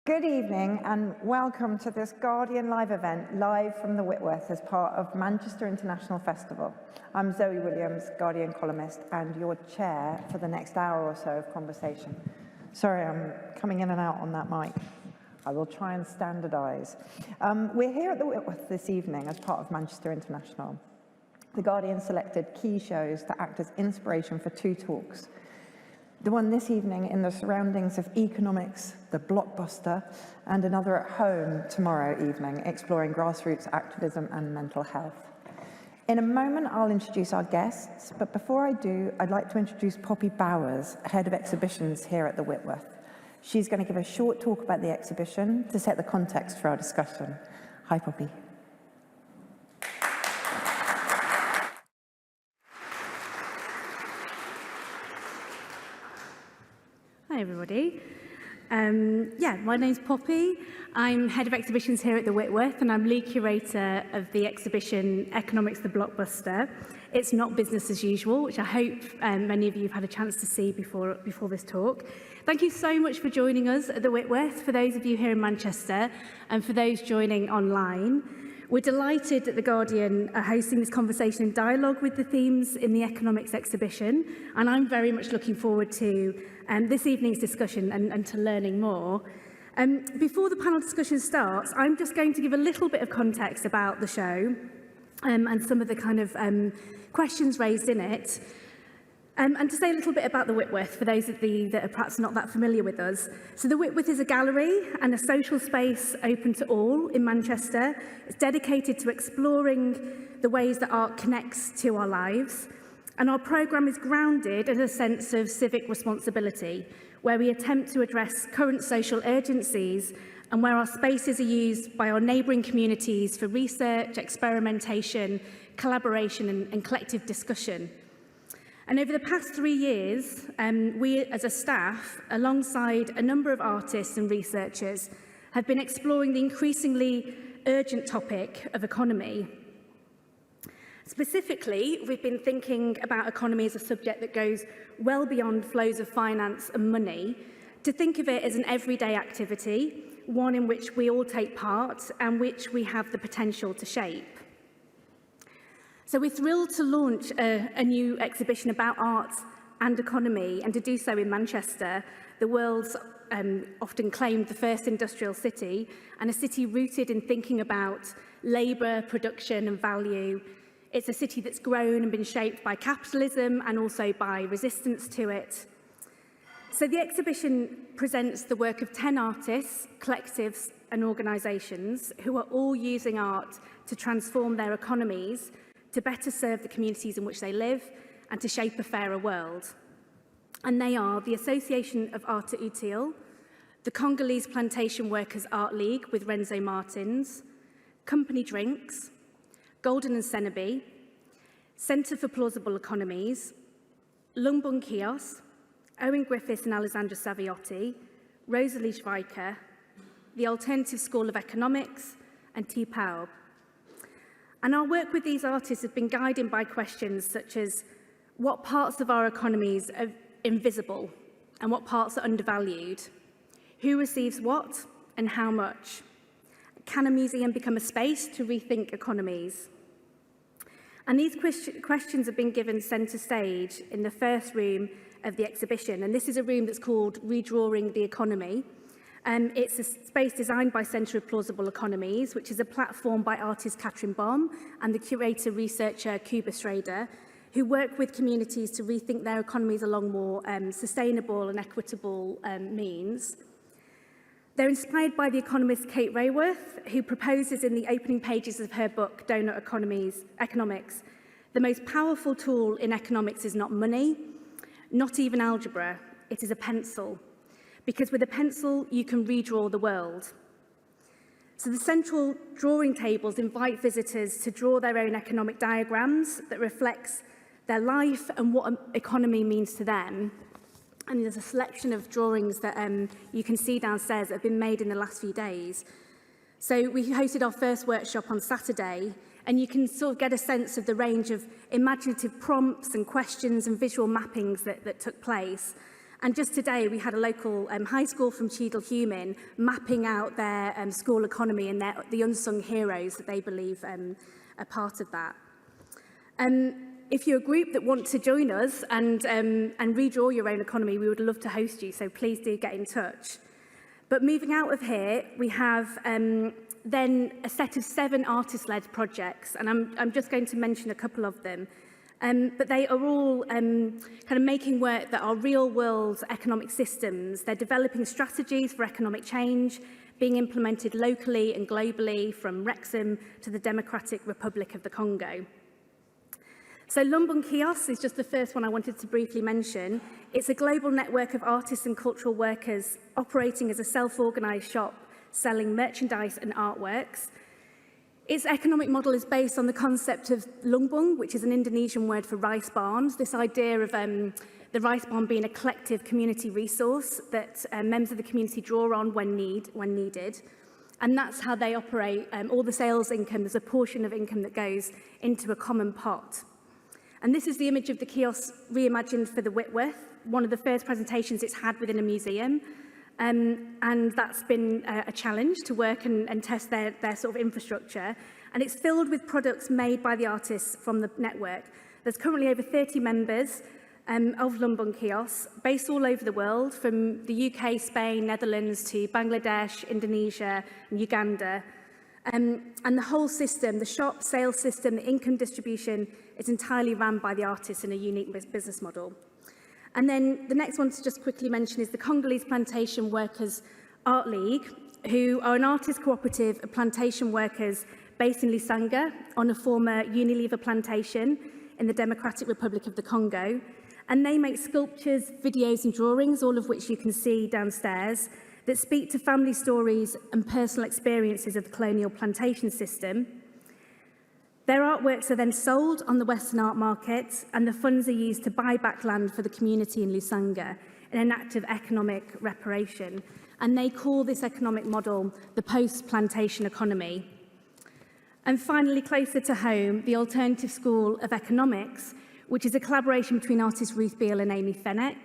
Good evening and welcome to this Guardian Live event, live from the Whitworth as part of Manchester International Festival. I'm Zoe Williams, Guardian columnist and your chair for the next hour or so of conversation. Sorry, I'm coming in and out on that mic. I will try and standardise. We're here at the Whitworth this evening as part of Manchester International. The Guardian selected key shows to act as inspiration for two talks. The one this evening in the surroundings of economics, the blockbuster, and another at home tomorrow evening, exploring grassroots activism and mental health. In a moment, I'll introduce our guests, but before I do, I'd like to introduce Poppy Bowers, Head of Exhibitions here at the Whitworth. She's going to give a short talk about the exhibition to set the context for our discussion. Hi, Poppy. Hi everybody. My name's Poppy. I'm Head of Exhibitions here at the Whitworth and I'm lead curator of the exhibition Economics the Blockbuster. It's not business as usual, which I hope many of you have had a chance to see before this talk. Thank you so much for joining us at the Whitworth, for those of you here in Manchester and for those joining online. We're delighted that The Guardian are hosting this conversation and dialogue with the themes in the economics exhibition, and I'm very much looking forward to this evening's discussion and to learning more. Before the panel discussion starts, I'm just going to give a little bit of context about the show and some of the kind of questions raised in it. And to say a little bit about the Whitworth, for those of you that are perhaps not that familiar with us. So the Whitworth is a gallery and a social space open to all in Manchester. It's dedicated to exploring the ways that art connects to our lives. And our programme is grounded in a sense of civic responsibility, where we attempt to address current social urgencies and where our spaces are used by our neighbouring communities for research, experimentation, collaboration and collective discussion. And over the past 3 years, we as a staff, alongside a number of artists and researchers, have been exploring the increasingly urgent topic of economy. Specifically, we've been thinking about economy as a subject that goes well beyond flows of finance and money, to think of it as an everyday activity, one in which we all take part and which we have the potential to shape. So we're thrilled to launch a new exhibition about art and economy, and to do so in Manchester, the world's often claimed the first industrial city, and a city rooted in thinking about labour, production and value. It's a city that's grown and been shaped by capitalism and also by resistance to it. So the exhibition presents the work of 10 artists, collectives and organisations who are all using art to transform their economies, to better serve the communities in which they live and to shape a fairer world. And they are the Association of Arte Utile, the Congolese Plantation Workers Art League with Renzo Martins, Company Drinks, Golden and Senaby, Centre for Plausible Economies, Lungbung Kios, Owen Griffiths and Alessandra Saviotti, Rosalie Schweiker, the Alternative School of Economics and T. Paub. And our work with these artists has been guided by questions such as what parts of our economies are invisible and what parts are undervalued? Who receives what and how much? Can a museum become a space to rethink economies? And these questions have been given centre stage in the first room of the exhibition. And this is a room that's called Redrawing the Economy. It's a space designed by Centre of Plausible Economies, which is a platform by artist Catherine Baum and the curator-researcher Kuba Schrader, who work with communities to rethink their economies along more sustainable and equitable means. They're inspired by the economist Kate Raworth, who proposes in the opening pages of her book, Donut Economics, the most powerful tool in economics is not money, not even algebra, it is a pencil. Because with a pencil, you can redraw the world. So the central drawing tables invite visitors to draw their own economic diagrams that reflects their life and what an economy means to them. And there's a selection of drawings that you can see downstairs that have been made in the last few days. So we hosted our first workshop on Saturday, and you can sort of get a sense of the range of imaginative prompts and questions and visual mappings that took place. And just today, we had a local high school from Cheadle Human mapping out their school economy and the unsung heroes that they believe are part of that. If you're a group that want to join us and redraw your own economy, we would love to host you, so please do get in touch. But moving out of here, we have then a set of 7 artist-led projects, and I'm just going to mention a couple of them. But they are all kind of making work that are real-world economic systems. They're developing strategies for economic change, being implemented locally and globally, from Wrexham to the Democratic Republic of the Congo. So Lumbung Kiosks is just the first one I wanted to briefly mention. It's a global network of artists and cultural workers operating as a self-organised shop selling merchandise and artworks. Its economic model is based on the concept of lumbung, which is an Indonesian word for rice barns, this idea of the rice barn being a collective community resource that members of the community draw on when needed. And that's how they operate. All the sales income, there's a portion of income that goes into a common pot. And this is the image of the kiosk reimagined for the Whitworth, one of the first presentations it's had within a museum. And that's been a challenge to work and test their sort of infrastructure. And it's filled with products made by the artists from the network. There's currently over 30 members of Lumbung Kiosks, based all over the world, from the UK, Spain, Netherlands to Bangladesh, Indonesia, and Uganda. And the whole system, the shop sales system, the income distribution, is entirely run by the artists in a unique business model. And then the next one to just quickly mention is the Congolese Plantation Workers Art League, who are an artist cooperative of plantation workers based in Lusanga on a former Unilever plantation in the Democratic Republic of the Congo. And they make sculptures, videos and drawings, all of which you can see downstairs, that speak to family stories and personal experiences of the colonial plantation system. Their artworks are then sold on the Western art market, and the funds are used to buy back land for the community in Lusanga in an act of economic reparation. And they call this economic model the post-plantation economy. And finally, closer to home, the Alternative School of Economics, which is a collaboration between artists Ruth Beale and Amy Fenech.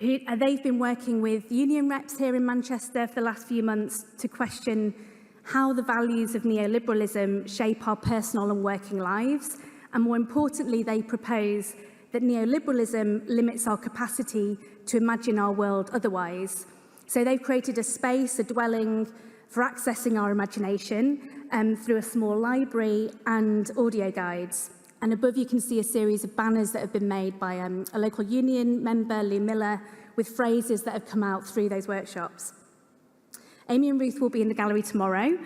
They've been working with union reps here in Manchester for the last few months to question how the values of neoliberalism shape our personal and working lives. And more importantly, they propose that neoliberalism limits our capacity to imagine our world otherwise. So they've created a space, a dwelling for accessing our imagination through a small library and audio guides. And above you can see a series of banners that have been made by a local union member, Lou Miller, with phrases that have come out through those workshops. Amy and Ruth will be in the gallery tomorrow,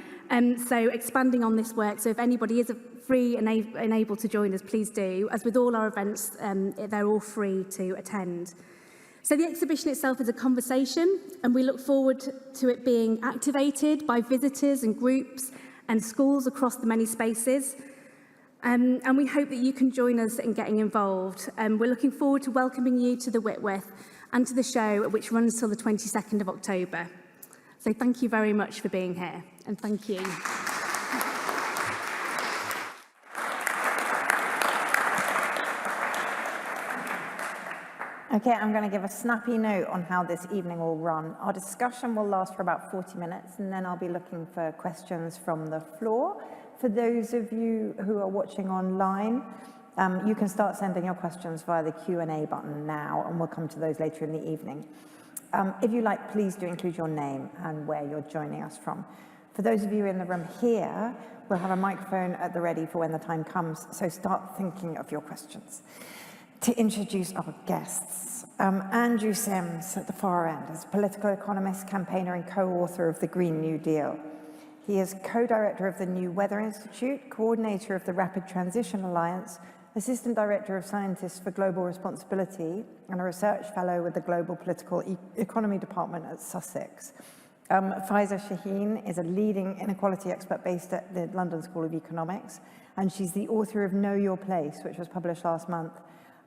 so expanding on this work. So if anybody is free and able to join us, please do. As with all our events, they're all free to attend. So the exhibition itself is a conversation, and we look forward to it being activated by visitors and groups and schools across the many spaces. And we hope that you can join us in getting involved. We're looking forward to welcoming you to the Whitworth and to the show, which runs till the 22nd of October. So thank you very much for being here, and thank you. Okay, I'm going to give a snappy note on how this evening will run. Our discussion will last for about 40 minutes, and then I'll be looking for questions from the floor. For those of you who are watching online, you can start sending your questions via the Q&A button now, and we'll come to those later in the evening. If you like, please do include your name and where you're joining us from. For those of you in the room here, we'll have a microphone at the ready for when the time comes, so start thinking of your questions. To introduce our guests, Andrew Sims at the far end is a political economist, campaigner and co-author of the Green New Deal. He is co-director of the New Weather Institute, coordinator of the Rapid Transition Alliance, assistant director of scientists for global responsibility, and a research fellow with the Global Political Economy Department at Sussex. Faiza Shaheen is a leading inequality expert based at the London School of Economics, and she's the author of Know Your Place, which was published last month,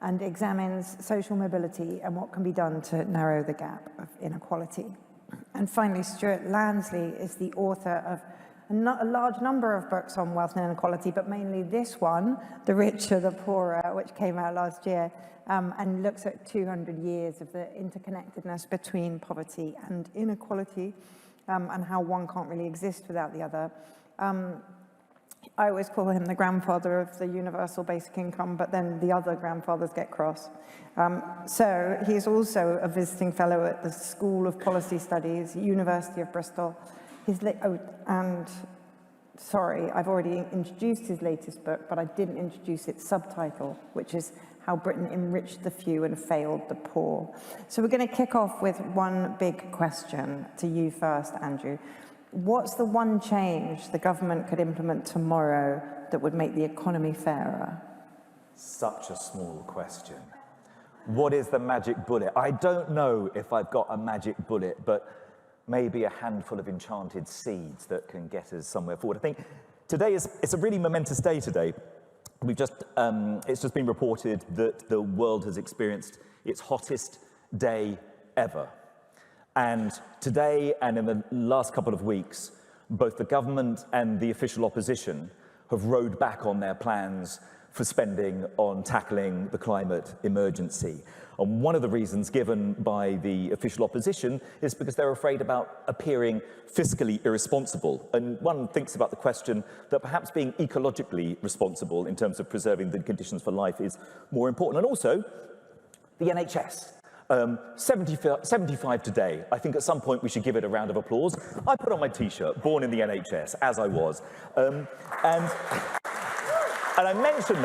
and examines social mobility and what can be done to narrow the gap of inequality. And finally, Stuart Lansley is the author of a large number of books on wealth and inequality, but mainly this one, The Richer, the Poorer, which came out last year, and looks at 200 years of the interconnectedness between poverty and inequality, and how one can't really exist without the other. I always call him the grandfather of the universal basic income, but then the other grandfathers get cross. So he's also a visiting fellow at the School of Policy Studies, University of Bristol. And sorry, I've already introduced his latest book, but I didn't introduce its subtitle, which is How Britain Enriched the Few and Failed the Poor. So we're going to kick off with one big question to you first, Andrew. What's the one change the government could implement tomorrow that would make the economy fairer? Such a small question. What is the magic bullet? I don't know if I've got a magic bullet, but maybe a handful of enchanted seeds that can get us somewhere forward. I think today it's a really momentous day today. We've just, it's just been reported that the world has experienced its hottest day ever. And today and in the last couple of weeks, both the government and the official opposition have rowed back on their plans for spending on tackling the climate emergency. And one of the reasons given by the official opposition is because they're afraid about appearing fiscally irresponsible. And one thinks about the question that perhaps being ecologically responsible in terms of preserving the conditions for life is more important. And also, the NHS. 75 today. I think at some point we should give it a round of applause. I put on my T-shirt, born in the NHS, as I was. And I mention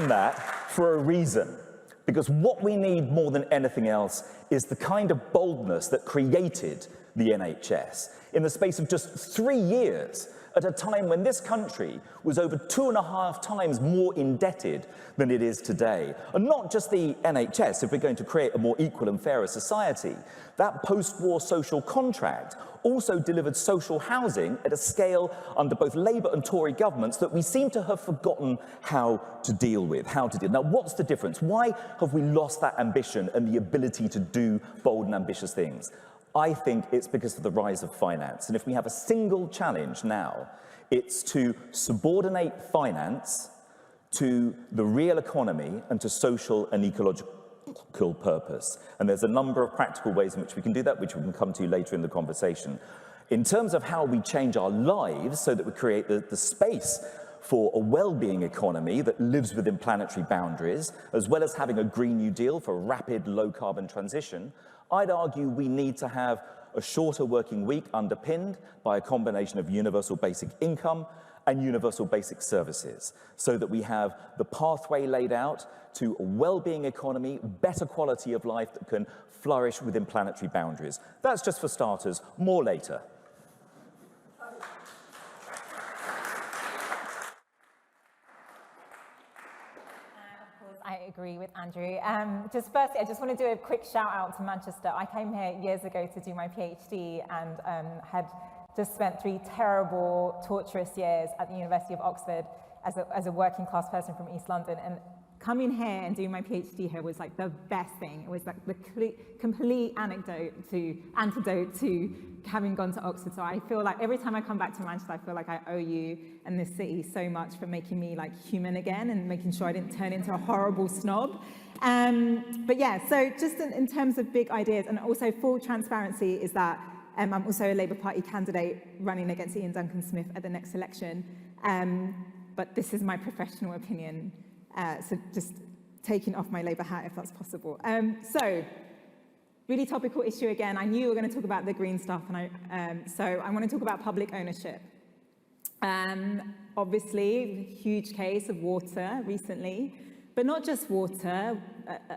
that for a reason, because what we need more than anything else is the kind of boldness that created the NHS in the space of just 3 years, at a time when this country was over 2.5 times more indebted than it is today. And not just the NHS, if we're going to create a more equal and fairer society. That post-war social contract also delivered social housing at a scale under both Labour and Tory governments that we seem to have forgotten how to deal with, Now, what's the difference? Why have we lost that ambition and the ability to do bold and ambitious things? I think it's because of the rise of finance. And if we have a single challenge now, it's to subordinate finance to the real economy and to social and ecological purpose. And there's a number of practical ways in which we can do that, which we can come to later in the conversation. In terms of how we change our lives so that we create the space for a well-being economy that lives within planetary boundaries, as well as having a Green New Deal for rapid low-carbon transition, I'd argue we need to have a shorter working week underpinned by a combination of universal basic income and universal basic services, so that we have the pathway laid out to a well-being economy, better quality of life that can flourish within planetary boundaries. That's just for starters, more later. I agree with Andrew. Just firstly, I just want to do a quick shout out to Manchester. I came here years ago to do my PhD and had just spent 3 terrible, torturous years at the University of Oxford as a working class person from East London. And coming here and doing my PhD here was like the best thing. It was like the complete antidote to having gone to Oxford. So I feel like every time I come back to Manchester, I feel like I owe you and this city so much for making me like human again and making sure I didn't turn into a horrible snob. But yeah, so just in terms of big ideas, and also full transparency is that I'm also a Labour Party candidate running against Ian Duncan Smith at the next election. But this is my professional opinion. So just taking off my Labour hat if that's possible. So really topical issue again. I knew we were going to talk about the green stuff, and so I want to talk about public ownership. Obviously, huge case of water recently, but not just water.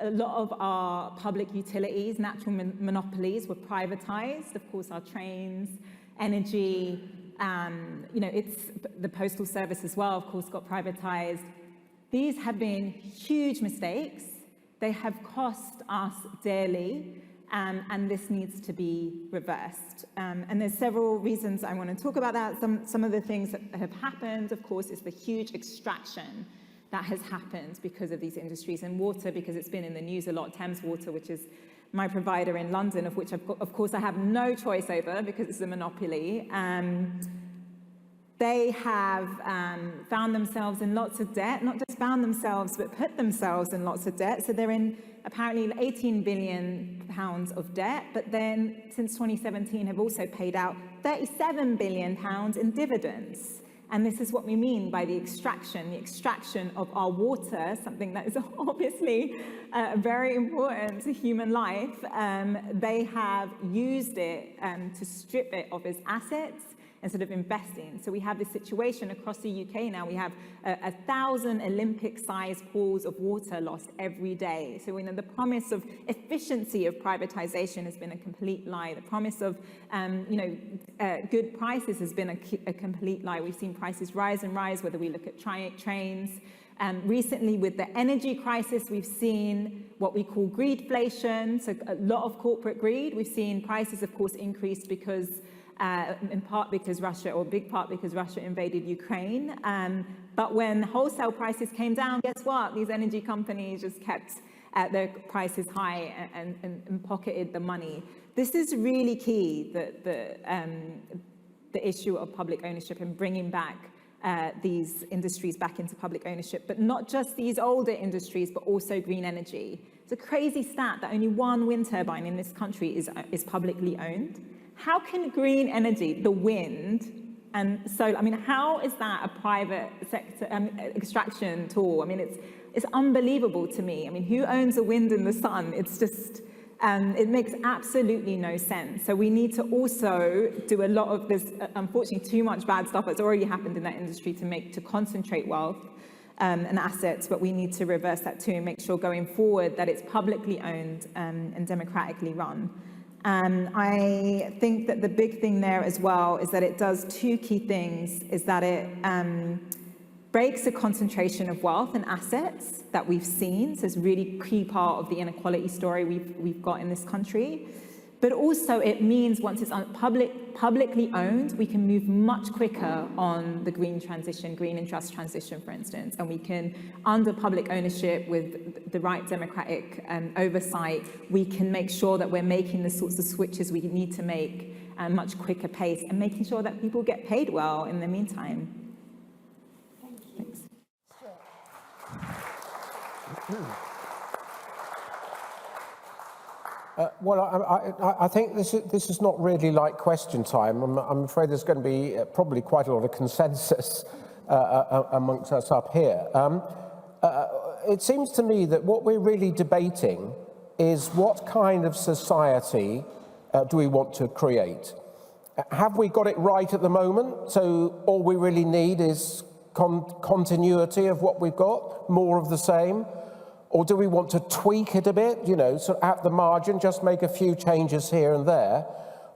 A lot of our public utilities, natural monopolies were privatized. Of course, our trains, energy, it's the postal service as well, of course, got privatized. These have been huge mistakes. They have cost us dearly, and this needs to be reversed. And there's several reasons I want to talk about that. Some of the things that have happened, of course, is the huge extraction that has happened because of these industries. And water, because it's been in the news a lot, Thames Water, which is my provider in London, of which, of course, I have no choice over because it's a monopoly. They have found themselves in lots of debt, not just found themselves, but put themselves in lots of debt. So they're in apparently 18 billion pounds of debt, but then since 2017 have also paid out 37 billion pounds in dividends. And this is what we mean by the extraction of our water, something that is obviously very important to human life. They have used it to strip it of its assets instead of investing. So we have this situation across the UK now. We have 1,000 Olympic-sized pools of water lost every day. So we know the promise of efficiency of privatization has been a complete lie. The promise of good prices has been a complete lie. We've seen prices rise and rise, whether we look at trains. Recently, with the energy crisis, we've seen what we call greedflation, so a lot of corporate greed. We've seen prices, of course, increase because in part because Russia, or big part because Russia invaded Ukraine. But when wholesale prices came down, guess what? These energy companies just kept their prices high and pocketed the money. This is really key, the issue of public ownership and bringing back these industries back into public ownership, but not just these older industries, but also green energy. It's a crazy stat that only one wind turbine in this country is publicly owned. How can green energy, the wind and solar, I mean, how is that a private sector extraction tool? I mean, it's unbelievable to me. I mean, who owns the wind and the sun? It's just, it makes absolutely no sense. So we need to also do a lot of this, unfortunately, too much bad stuff that's already happened in that industry to concentrate wealth and assets, but we need to reverse that too and make sure going forward that it's publicly owned and democratically run. I think that the big thing there as well is that it does two key things, is that it breaks the concentration of wealth and assets that we've seen. So it's a really key part of the inequality story we've got in this country. But also it means once it's publicly owned, we can move much quicker on the green transition, green and just transition, for instance, and we can, under public ownership with the right democratic oversight, we can make sure that we're making the sorts of switches we need to make at a much quicker pace and making sure that people get paid well in the meantime. Thank you. Thanks. Sure. Well, I think this is not really like question time. I'm afraid there's going to be probably quite a lot of consensus amongst us up here. It seems to me that what we're really debating is what kind of society do we want to create? Have we got it right at the moment? So all we really need is continuity of what we've got, more of the same? Or do we want to tweak it a bit, sort of at the margin, just make a few changes here and there?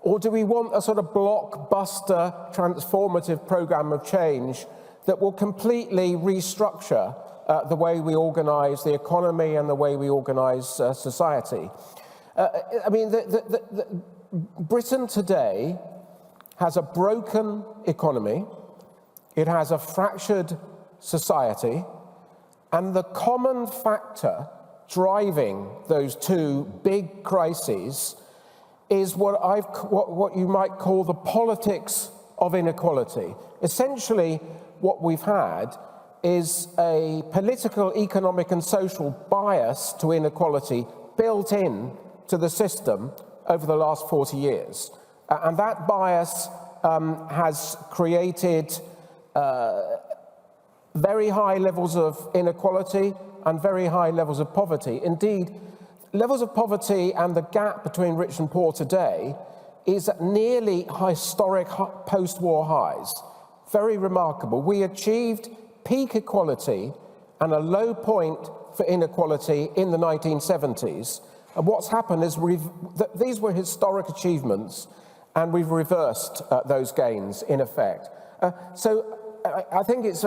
Or do we want a sort of blockbuster, transformative program of change that will completely restructure the way we organize the economy and the way we organize society? I mean, Britain today has a broken economy, it has a fractured society, and the common factor driving those two big crises is what you might call the politics of inequality. Essentially, what we've had is a political, economic, and social bias to inequality built in to the system over the last 40 years. And that bias has created very high levels of inequality and very high levels of poverty. Indeed, levels of poverty and the gap between rich and poor today is at nearly historic post-war highs. Very remarkable. We achieved peak equality and a low point for inequality in the 1970s. And what's happened is these were historic achievements, and we've reversed those gains in effect. So I think it's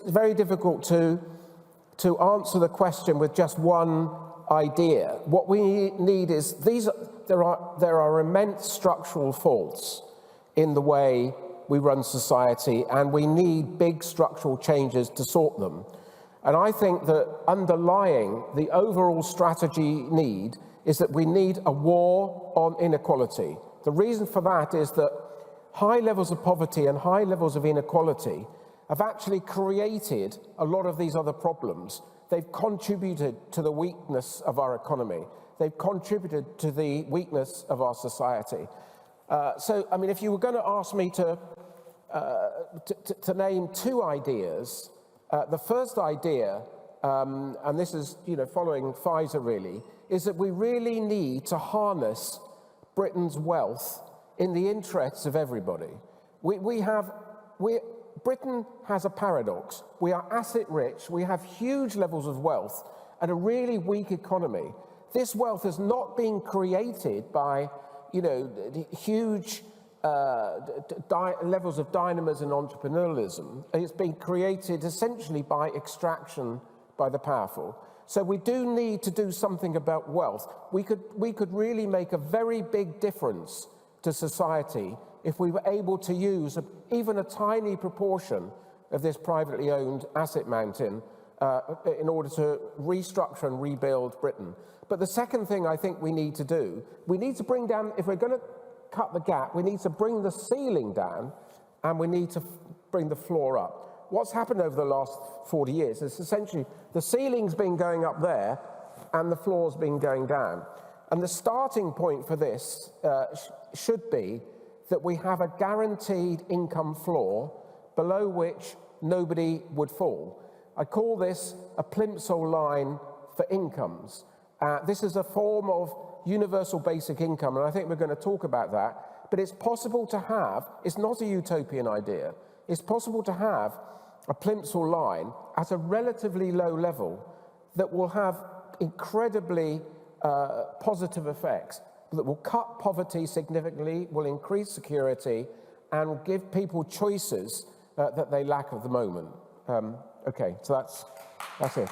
very difficult to answer the question with just one idea. What we need is there are immense structural faults in the way we run society, and we need big structural changes to sort them. And I think that underlying the overall strategy need is that we need a war on inequality. The reason for that is that high levels of poverty and high levels of inequality have actually created a lot of these other problems. They've contributed to the weakness of our economy. They've contributed to the weakness of our society. So, I mean, if you were going to ask me to name two ideas, the first idea, and this is, following Pfizer really, is that we really need to harness Britain's wealth in the interests of everybody. Britain has a paradox. We are asset rich, we have huge levels of wealth and a really weak economy. This wealth is not being created by, huge levels of dynamism and entrepreneurialism. It's been created essentially by extraction by the powerful. So we do need to do something about wealth. We could really make a very big difference to society if we were able to use even a tiny proportion of this privately owned asset mountain in order to restructure and rebuild Britain. But the second thing I think we need to do, we need to bring down, if we're going to cut the gap, we need to bring the ceiling down and we need to bring the floor up. What's happened over the last 40 years is essentially the ceiling's been going up there and the floor's been going down. And the starting point for this should be that we have a guaranteed income floor below which nobody would fall. I call this a plimsoll line for incomes. This is a form of universal basic income, and I think we're going to talk about that. But it's possible to have, it's not a utopian idea, it's possible to have a plimsoll line at a relatively low level that will have incredibly positive effects, that will cut poverty significantly, will increase security, and give people choices that they lack at the moment. Okay, so that's it.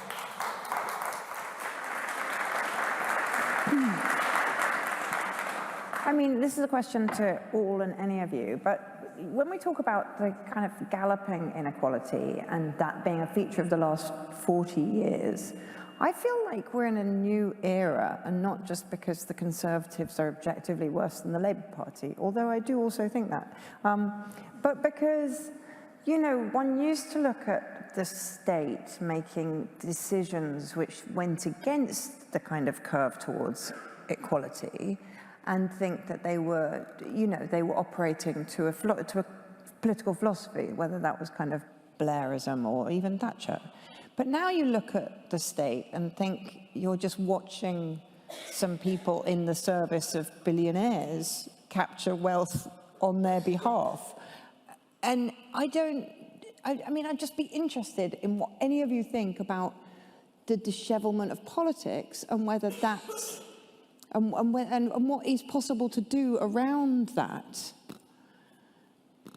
I mean, this is a question to all and any of you, but when we talk about the kind of galloping inequality and that being a feature of the last 40 years, I feel like we're in a new era, and not just because the Conservatives are objectively worse than the Labour Party, although I do also think that, but because, one used to look at the state making decisions which went against the kind of curve towards equality and think that they were, they were operating to a political philosophy, whether that was kind of Blairism or even Thatcher. But now you look at the state and think you're just watching some people in the service of billionaires capture wealth on their behalf. And I'd just be interested in what any of you think about the dishevelment of politics and whether that's, and what is possible to do around that.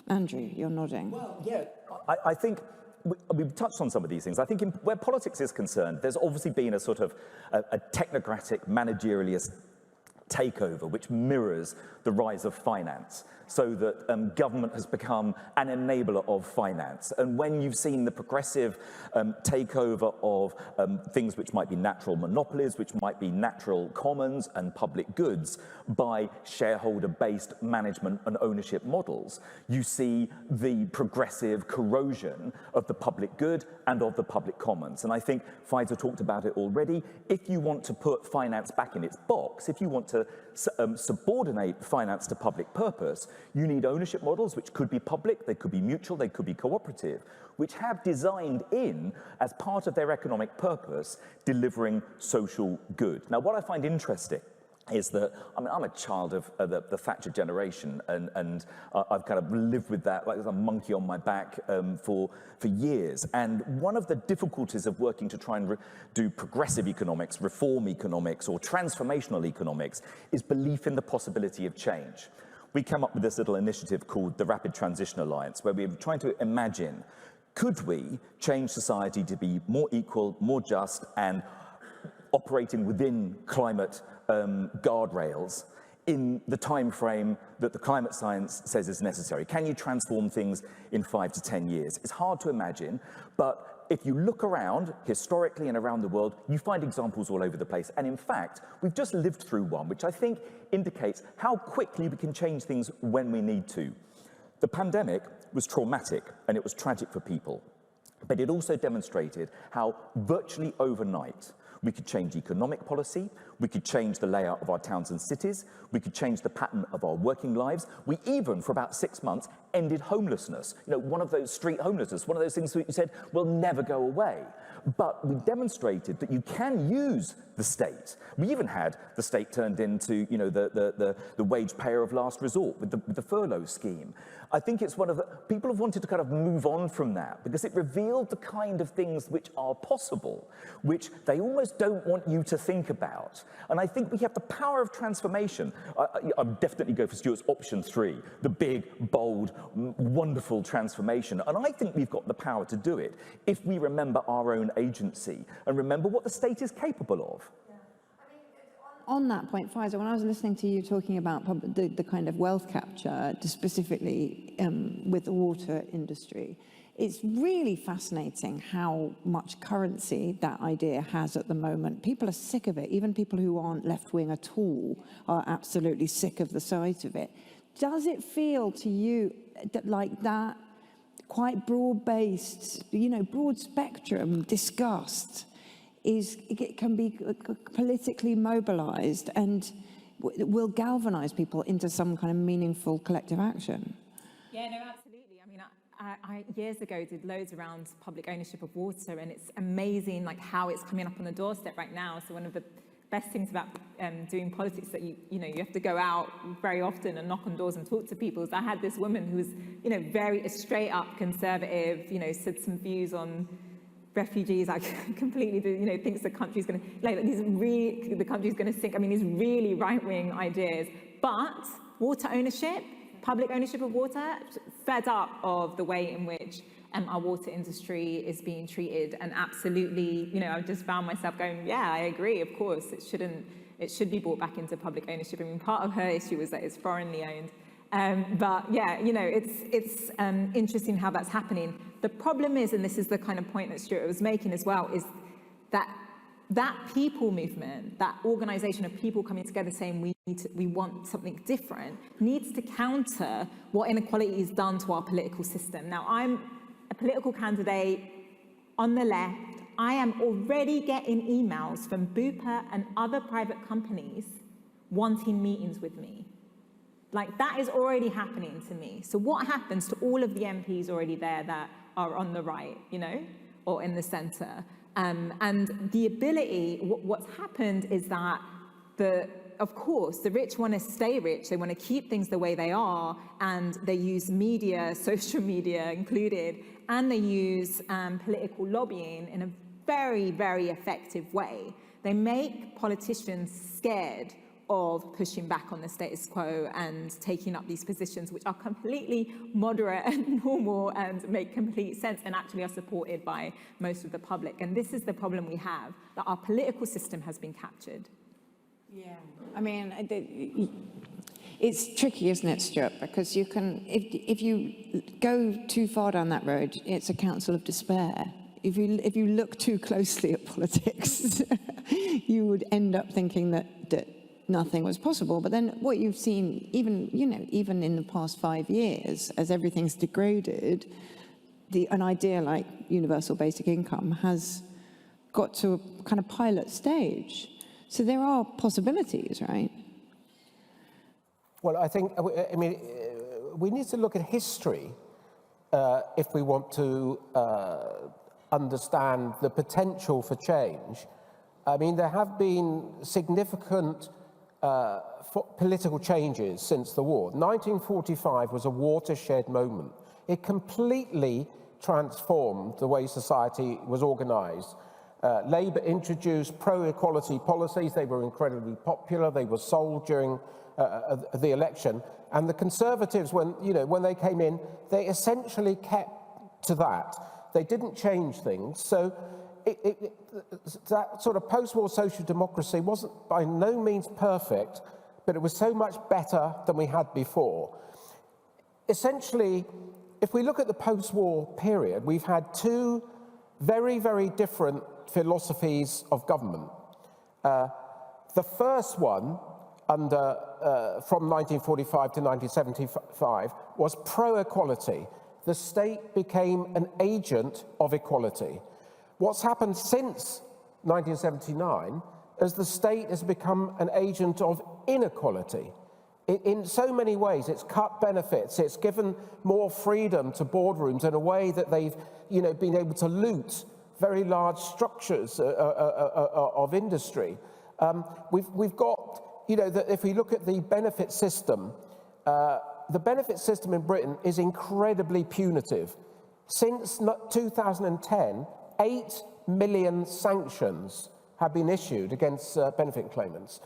Andrew, you're nodding. Well, yeah, I think we've touched on some of these things. I think where politics is concerned, there's obviously been a sort of a technocratic, managerialist takeover which mirrors the rise of finance, so that government has become an enabler of finance. And when you've seen the progressive takeover of things which might be natural monopolies, which might be natural commons and public goods by shareholder-based management and ownership models, you see the progressive corrosion of the public good and of the public commons. And I think Pfizer talked about it already. If you want to put finance back in its box, if you want to subordinate finance to public purpose, you need ownership models which could be public, they could be mutual, they could be cooperative, which have designed in, as part of their economic purpose, delivering social good. Now, what I find interesting is that, I'm a child of the Thatcher generation, and I've kind of lived with that like a monkey on my back for years. And one of the difficulties of working to try and do progressive economics, reform economics, or transformational economics is belief in the possibility of change. We came up with this little initiative called the Rapid Transition Alliance, where we were trying to imagine, could we change society to be more equal, more just, and operating within climate guardrails in the time frame that the climate science says is necessary? Can you transform things in 5 to 10 years? It's hard to imagine, but if you look around, historically and around the world, you find examples all over the place. And in fact, we've just lived through one, which I think indicates how quickly we can change things when we need to. The pandemic was traumatic and it was tragic for people, but it also demonstrated how virtually overnight we could change economic policy, we could change the layout of our towns and cities, we could change the pattern of our working lives. We even, for about 6 months, ended homelessness. You know, one of those street homelessness, one of those things that you said will never go away. But we demonstrated that you can use the state. We even had the state turned into, you know, the wage payer of last resort with the furlough scheme. I think it's one of the, people have wanted to kind of move on from that because it revealed the kind of things which are possible, which they almost don't want you to think about. And I think we have the power of transformation. I'd definitely go for Stuart's option 3, the big, bold, wonderful transformation. And I think we've got the power to do it if we remember our own agency and remember what the state is capable of. On that point, Faiza, when I was listening to you talking about the kind of wealth capture, specifically with the water industry, it's really fascinating how much currency that idea has at the moment. People are sick of it. Even people who aren't left-wing at all are absolutely sick of the sight of it. Does it feel to you that like that quite broad-based, you know, broad spectrum disgust it can be politically mobilized and will galvanize people into some kind of meaningful collective action? Yeah, no, absolutely. I mean, I years ago did loads around public ownership of water, and it's amazing like how it's coming up on the doorstep right now. So one of the best things about doing politics that you know you have to go out very often and knock on doors and talk to people. So I had this woman who was, you know, very straight up conservative, you know, said some views on refugees, I completely do, you know, thinks the country's going to, like, the country's going to sink. I mean, these really right-wing ideas. But water ownership, public ownership of water, fed up of the way in which our water industry is being treated. And absolutely, you know, I just found myself going, yeah, I agree, of course, it should be brought back into public ownership. I mean, part of her issue was that it's foreignly owned. But yeah, you know, it's interesting how that's happening. The problem is, and this is the kind of point that Stuart was making as well, is that people movement, that organization of people coming together saying we want something different, needs to counter what inequality has done to our political system. Now, I'm a political candidate on the left. I am already getting emails from Bupa and other private companies wanting meetings with me. Like, that is already happening to me. So what happens to all of the MPs already there that are on the right, you know, or in the center? And the ability, what's happened is that of course, the rich want to stay rich. They want to keep things the way they are, and they use media, social media included, and they use political lobbying in a very, very effective way. They make politicians scared of pushing back on the status quo and taking up these positions which are completely moderate and normal and make complete sense and actually are supported by most of the public. And this is the problem we have, that our political system has been captured. Yeah, I mean, it's tricky, isn't it, Stuart? Because you can, if you go too far down that road, it's a council of despair. If you look too closely at politics, you would end up thinking that nothing was possible. But then what you've seen, even in the past 5 years, as everything's degraded, an idea like universal basic income has got to a kind of pilot stage. So there are possibilities, right? Well, I think, I mean, we need to look at history if we want to understand the potential for change. I mean, there have been significant political changes since the war. 1945 was a watershed moment. It completely transformed the way society was organized. Labour introduced pro-equality policies. They were incredibly popular. They were sold during the election. And the Conservatives, when they came in, they essentially kept to that. They didn't change things. So that sort of post-war social democracy wasn't by no means perfect, but it was so much better than we had before. Essentially, if we look at the post-war period, we've had two very, very different philosophies of government. The first one, from 1945 to 1975, was pro-equality. The state became an agent of equality. What's happened since 1979 is the state has become an agent of inequality. In so many ways, it's cut benefits, it's given more freedom to boardrooms in a way that they've, been able to loot very large structures of industry. We've got, that if we look at the benefit system in Britain is incredibly punitive. Since 2010, 8 million sanctions have been issued against benefit claimants.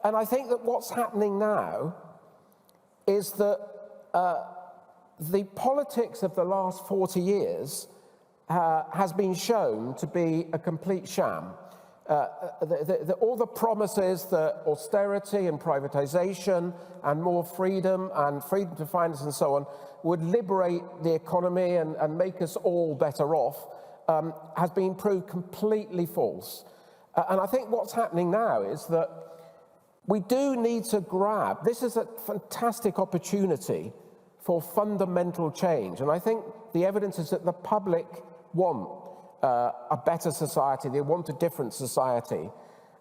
And I think that what's happening now is that the politics of the last 40 years has been shown to be a complete sham. All the promises that austerity and privatization and more freedom and freedom to finance and so on would liberate the economy and make us all better off has been proved completely false. And I think what's happening now is that we do need to grab, this is a fantastic opportunity for fundamental change. And I think the evidence is that the public want a better society, they want a different society.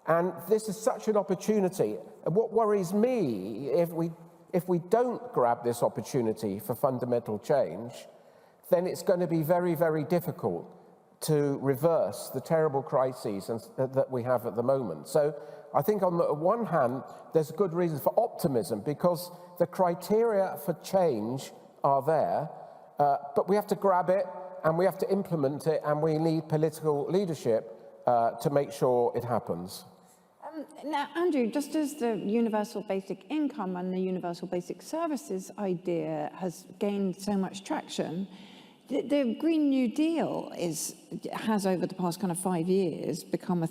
And this is such an opportunity. And what worries me, if we don't grab this opportunity for fundamental change, then it's going to be very, very difficult to reverse the terrible crises that we have at the moment. So I think on the one hand, there's good reason for optimism because the criteria for change are there, but we have to grab it and we have to implement it, and we need political leadership to make sure it happens. Now, Andrew, just as the universal basic income and the universal basic services idea has gained so much traction, the Green New Deal has over the past kind of 5 years become a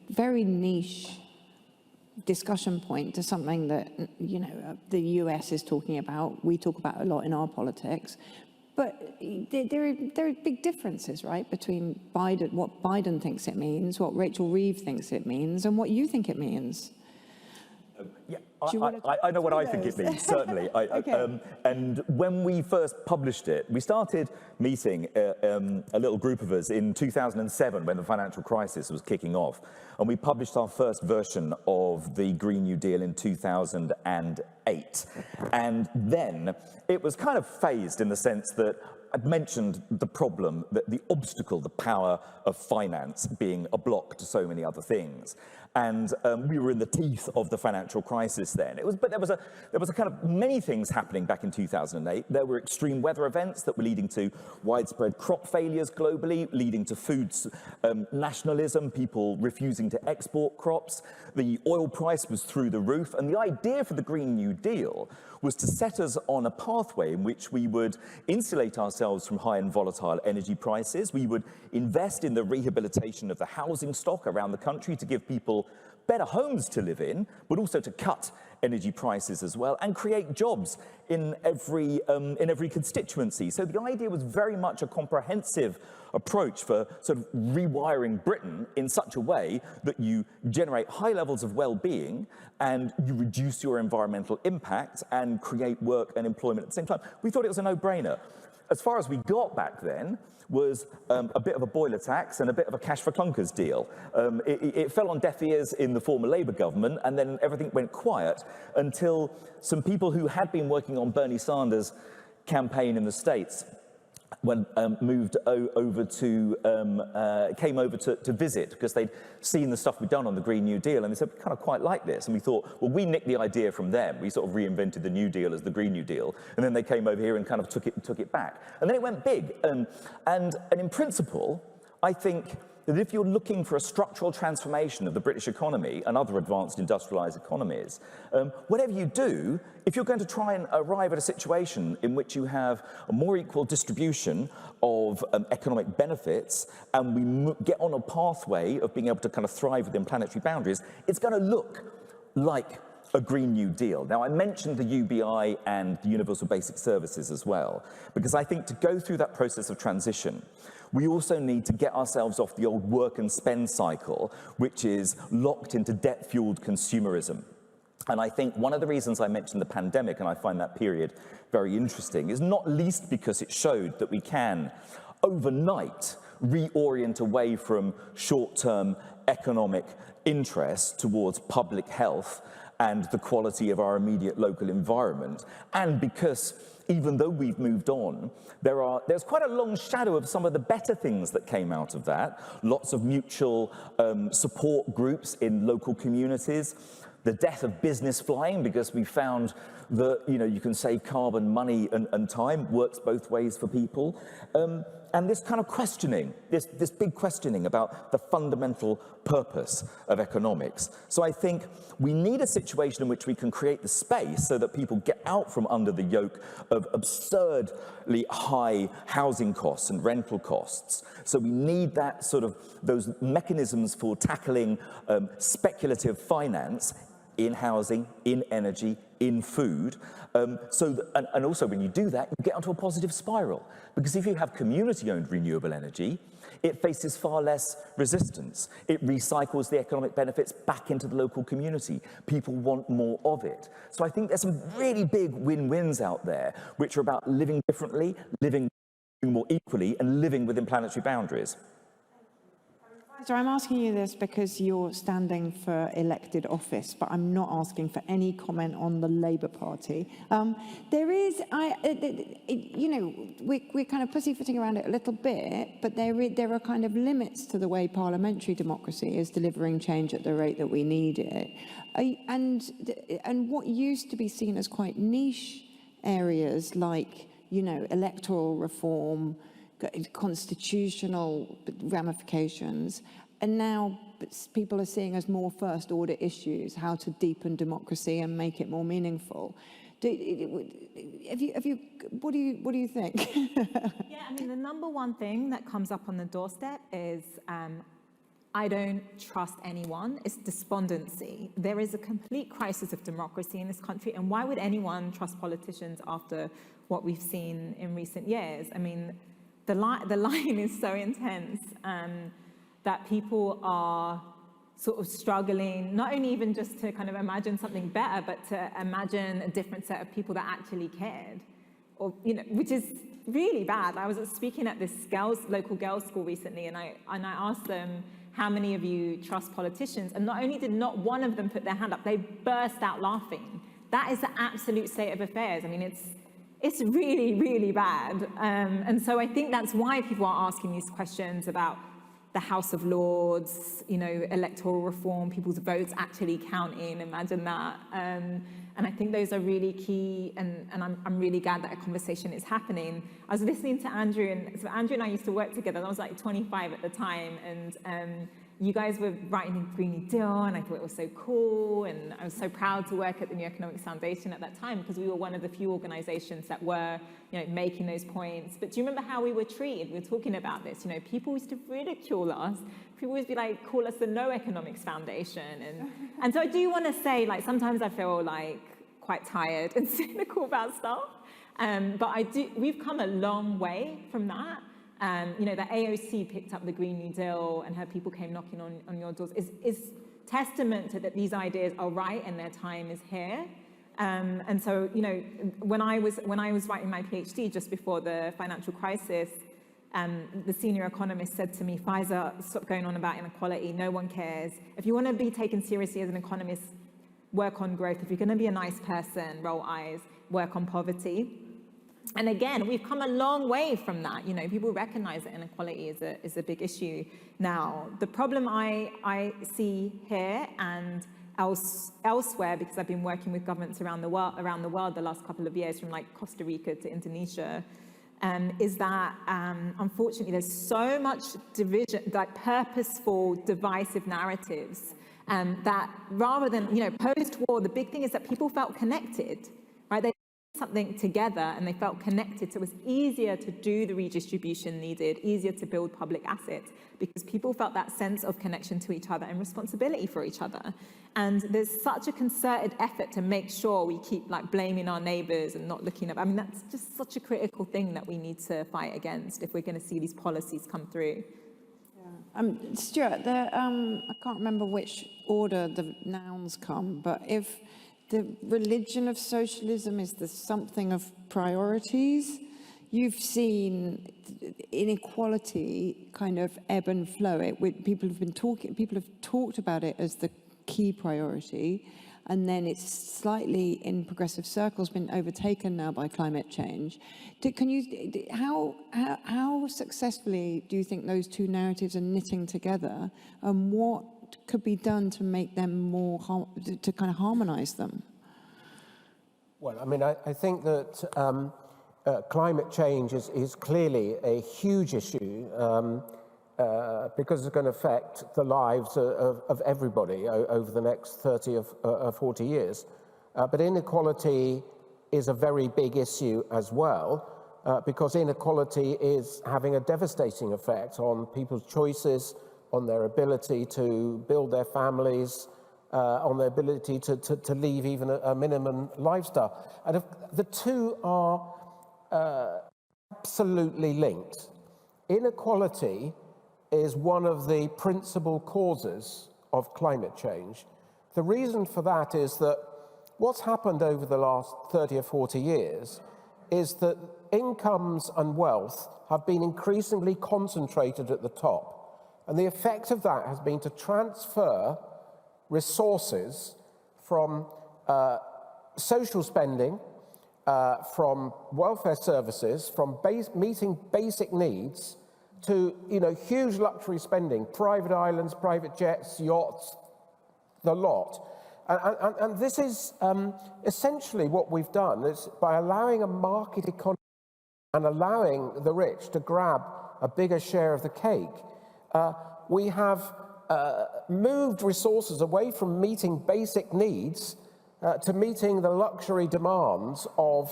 very niche discussion point to something that, the US is talking about, we talk about a lot in our politics. But there are big differences, right, between what Biden thinks it means, what Rachel Reeves thinks it means, and what you think it means. Yeah, I know what I think it means, certainly. Okay. And when we first published it, we started meeting a little group of us in 2007 when the financial crisis was kicking off. And we published our first version of the Green New Deal in 2008. And then it was kind of phased in the sense that I'd mentioned the problem, the obstacle, the power of finance being a block to so many other things. And we were in the teeth of the financial crisis then. But there was a kind of many things happening back in 2008. There were extreme weather events that were leading to widespread crop failures globally, leading to food nationalism, people refusing to export crops. The oil price was through the roof. And the idea for the Green New Deal was to set us on a pathway in which we would insulate ourselves from high and volatile energy prices. We would invest in the rehabilitation of the housing stock around the country to give people better homes to live in, but also to cut energy prices as well and create jobs in every constituency. So the idea was very much a comprehensive approach for sort of rewiring Britain in such a way that you generate high levels of well-being and you reduce your environmental impact and create work and employment at the same time. We thought it was a no-brainer. As far as we got back then was a bit of a boiler tax and a bit of a cash for clunkers deal. It fell on deaf ears in the former Labour government, and then everything went quiet until some people who had been working on Bernie Sanders' campaign in the States came over to visit because they'd seen the stuff we'd done on the Green New Deal, and they said, we kind of quite like this. And we thought, well, we nicked the idea from them. We sort of reinvented the New Deal as the Green New Deal. And then they came over here and kind of took it back. And then it went big. And in principle, I think that if you're looking for a structural transformation of the British economy and other advanced industrialized economies, whatever you do, if you're going to try and arrive at a situation in which you have a more equal distribution of economic benefits and we get on a pathway of being able to kind of thrive within planetary boundaries, it's going to look like a Green New Deal. Now, I mentioned the UBI and the Universal Basic Services as well, because I think to go through that process of transition, We also need to get ourselves off the old work and spend cycle, which is locked into debt-fueled consumerism. And I think one of the reasons I mentioned the pandemic, and I find that period very interesting, is not least because it showed that we can, overnight, reorient away from short-term economic interests towards public health and the quality of our immediate local environment. And because even though we've moved on, there's quite a long shadow of some of the better things that came out of that. Lots of mutual support groups in local communities. The death of business flying, because we found that, you can save carbon, money, and time, works both ways for people. And this kind of questioning, this big questioning about the fundamental purpose of economics. So I think we need a situation in which we can create the space so that people get out from under the yoke of absurdly high housing costs and rental costs. So we need that those mechanisms for tackling speculative finance in housing, in energy, in food. And also when you do that, you get onto a positive spiral. Because if you have community-owned renewable energy, it faces far less resistance. It recycles the economic benefits back into the local community. People want more of it. So I think there's some really big win-wins out there, which are about living differently, living more equally, and living within planetary boundaries. So I'm asking you this because you're standing for elected office, but I'm not asking for any comment on the Labour Party. There is, we're kind of pussyfooting around it a little bit, but there are kind of limits to the way parliamentary democracy is delivering change at the rate that we need it. And what used to be seen as quite niche areas like, electoral reform, constitutional ramifications, and now people are seeing as more first-order issues, how to deepen democracy and make it more meaningful. What do you think? Yeah, I mean, the number one thing that comes up on the doorstep is I don't trust anyone. It's despondency. There is a complete crisis of democracy in this country, and why would anyone trust politicians after what we've seen in recent years? I mean, the line is so intense that people are sort of struggling, not only even just to kind of imagine something better, but to imagine a different set of people that actually cared, or which is really bad. I was speaking at this local girls' school recently, and I asked them, how many of you trust politicians? And not only did not one of them put their hand up, they burst out laughing. That is the absolute state of affairs. I mean, it's really, really bad. And so I think that's why people are asking these questions about the House of Lords, electoral reform, people's votes actually counting, imagine that. And I think those are really key, and I'm really glad that a conversation is happening. I was listening to Andrew, and so Andrew and I used to work together, and I was like 25 at the time, and you guys were writing the Green New Deal, and I thought it was so cool, and I was so proud to work at the New Economics Foundation at that time, because we were one of the few organizations that were, making those points. But do you remember how we were treated? We were talking about this, people used to ridicule us. People used to be like, call us the No Economics Foundation. And so I do want to say, sometimes I feel quite tired and cynical about stuff. But we've come a long way from that. The AOC picked up the Green New Deal and her people came knocking on your doors is testament to that these ideas are right and their time is here. And so, when I was writing my PhD just before the financial crisis, the senior economist said to me, Pfizer, stop going on about inequality, no one cares. If you want to be taken seriously as an economist, work on growth. If you're going to be a nice person, roll eyes, work on poverty. And again, we've come a long way from that. People recognize that inequality is a big issue now. The problem I see here and elsewhere, because I've been working with governments around the world the last couple of years, from Costa Rica to Indonesia, is that unfortunately there's so much division, purposeful, divisive narratives, that rather than post-war, the big thing is that people felt connected, right? They something together and they felt connected. So it was easier to do the redistribution needed, easier to build public assets, because people felt that sense of connection to each other and responsibility for each other. And there's such a concerted effort to make sure we keep like blaming our neighbours and not looking up. I mean, that's just such a critical thing that we need to fight against if we're going to see these policies come through. Stuart, I can't remember which order the nouns come, but if the religion of socialism is the something of priorities, you've seen inequality kind of ebb and flow. People have talked about it as the key priority, and then it's slightly, in progressive circles, been overtaken now by climate change. How successfully do you think those two narratives are knitting together, and what could be done to make them more, to kind of harmonise them? Well, I mean, I think that climate change is clearly a huge issue because it's going to affect the lives of everybody over the next 30 or 40 years. But inequality is a very big issue as well, because inequality is having a devastating effect on people's choices, on their ability to build their families, on their ability to leave even a minimum lifestyle. And the two are absolutely linked. Inequality is one of the principal causes of climate change. The reason for that is that what's happened over the last 30 or 40 years is that incomes and wealth have been increasingly concentrated at the top. And the effect of that has been to transfer resources from social spending, from welfare services, from meeting basic needs, to huge luxury spending, private islands, private jets, yachts, the lot. And this is essentially what we've done, is by allowing a market economy and allowing the rich to grab a bigger share of the cake, we have moved resources away from meeting basic needs to meeting the luxury demands of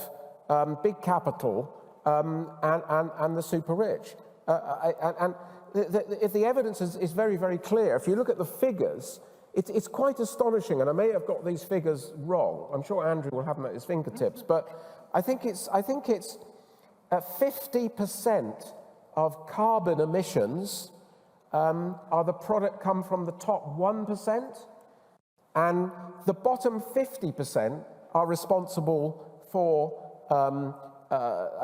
big capital and the super rich. If the evidence is very, very clear, if you look at the figures, it's quite astonishing, and I may have got these figures wrong. I'm sure Andrew will have them at his fingertips, but I think it's 50% of carbon emissions are the product come from the top 1%, and the bottom 50% are responsible for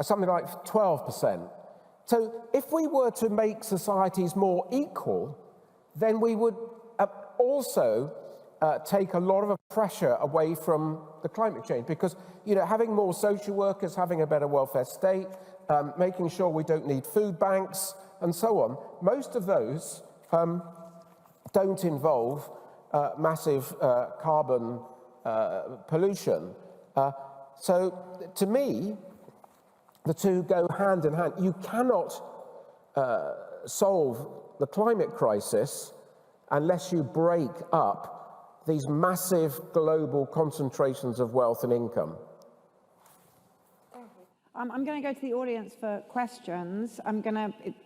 something like 12%. So if we were to make societies more equal, then we would also take a lot of pressure away from the climate change, because having more social workers, having a better welfare state, making sure we don't need food banks and so on, most of those don't involve massive carbon pollution. So to me, the two go hand in hand. You cannot solve the climate crisis unless you break up these massive global concentrations of wealth and income. I'm going to go to the audience for questions. I'm going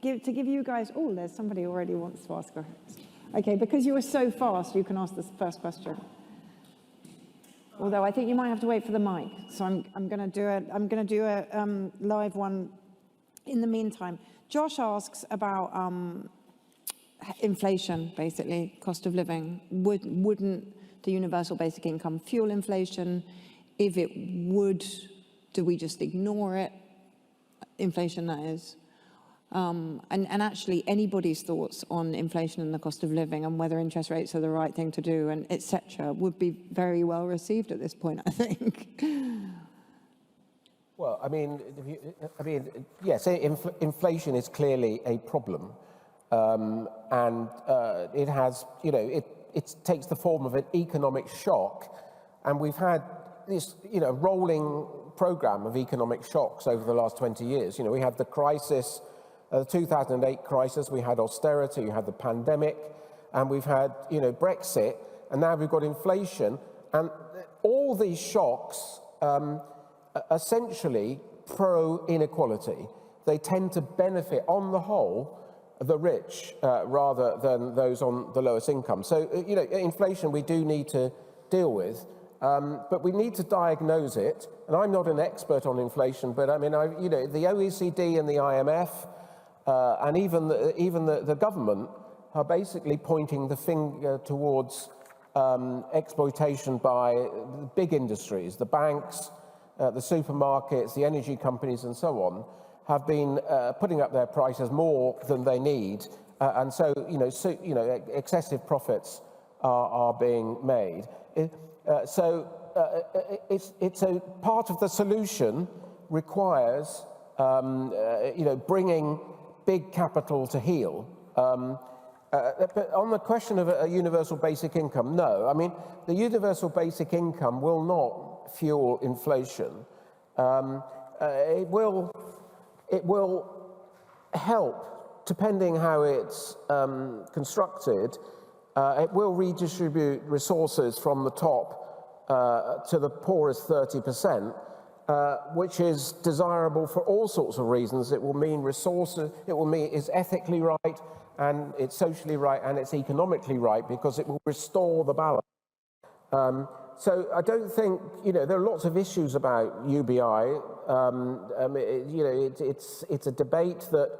to give you guys... Oh, there's somebody already wants to ask a question. Okay, because you were so fast, you can ask the first question. Although I think you might have to wait for the mic, so I'm going to do a live one in the meantime. Josh asks about inflation, basically, cost of living. Wouldn't the universal basic income fuel inflation? If it would, do we just ignore it? Inflation, that is. And actually, anybody's thoughts on inflation and the cost of living and whether interest rates are the right thing to do, and etc., would be very well received at this point, I think. Well, I mean, yes, inflation is clearly a problem, and it has, it takes the form of an economic shock, and we've had this, rolling program of economic shocks over the last 20 years. We had the crisis. The 2008 crisis, we had austerity, we had the pandemic, and we've had, Brexit, and now we've got inflation. And all these shocks essentially pro-inequality. They tend to benefit, on the whole, the rich rather than those on the lowest income. So, you know, inflation we do need to deal with, but we need to diagnose it. And I'm not an expert on inflation, but I mean, you know, the OECD and the IMF and even the government are basically pointing the finger towards exploitation by the big industries, the banks, the supermarkets, the energy companies, and so on, have been putting up their prices more than they need, and so excessive profits are being made. It's a part of the solution requires bringing big capital to heel. But on the question of a universal basic income, no. I mean, the universal basic income will not fuel inflation. It will help, depending how it's constructed. It will redistribute resources from the top to the poorest 30%, which is desirable for all sorts of reasons. It will mean resources, it will mean it's ethically right, and it's socially right, and it's economically right, because it will restore the balance. So I don't think, there are lots of issues about UBI. It's a debate that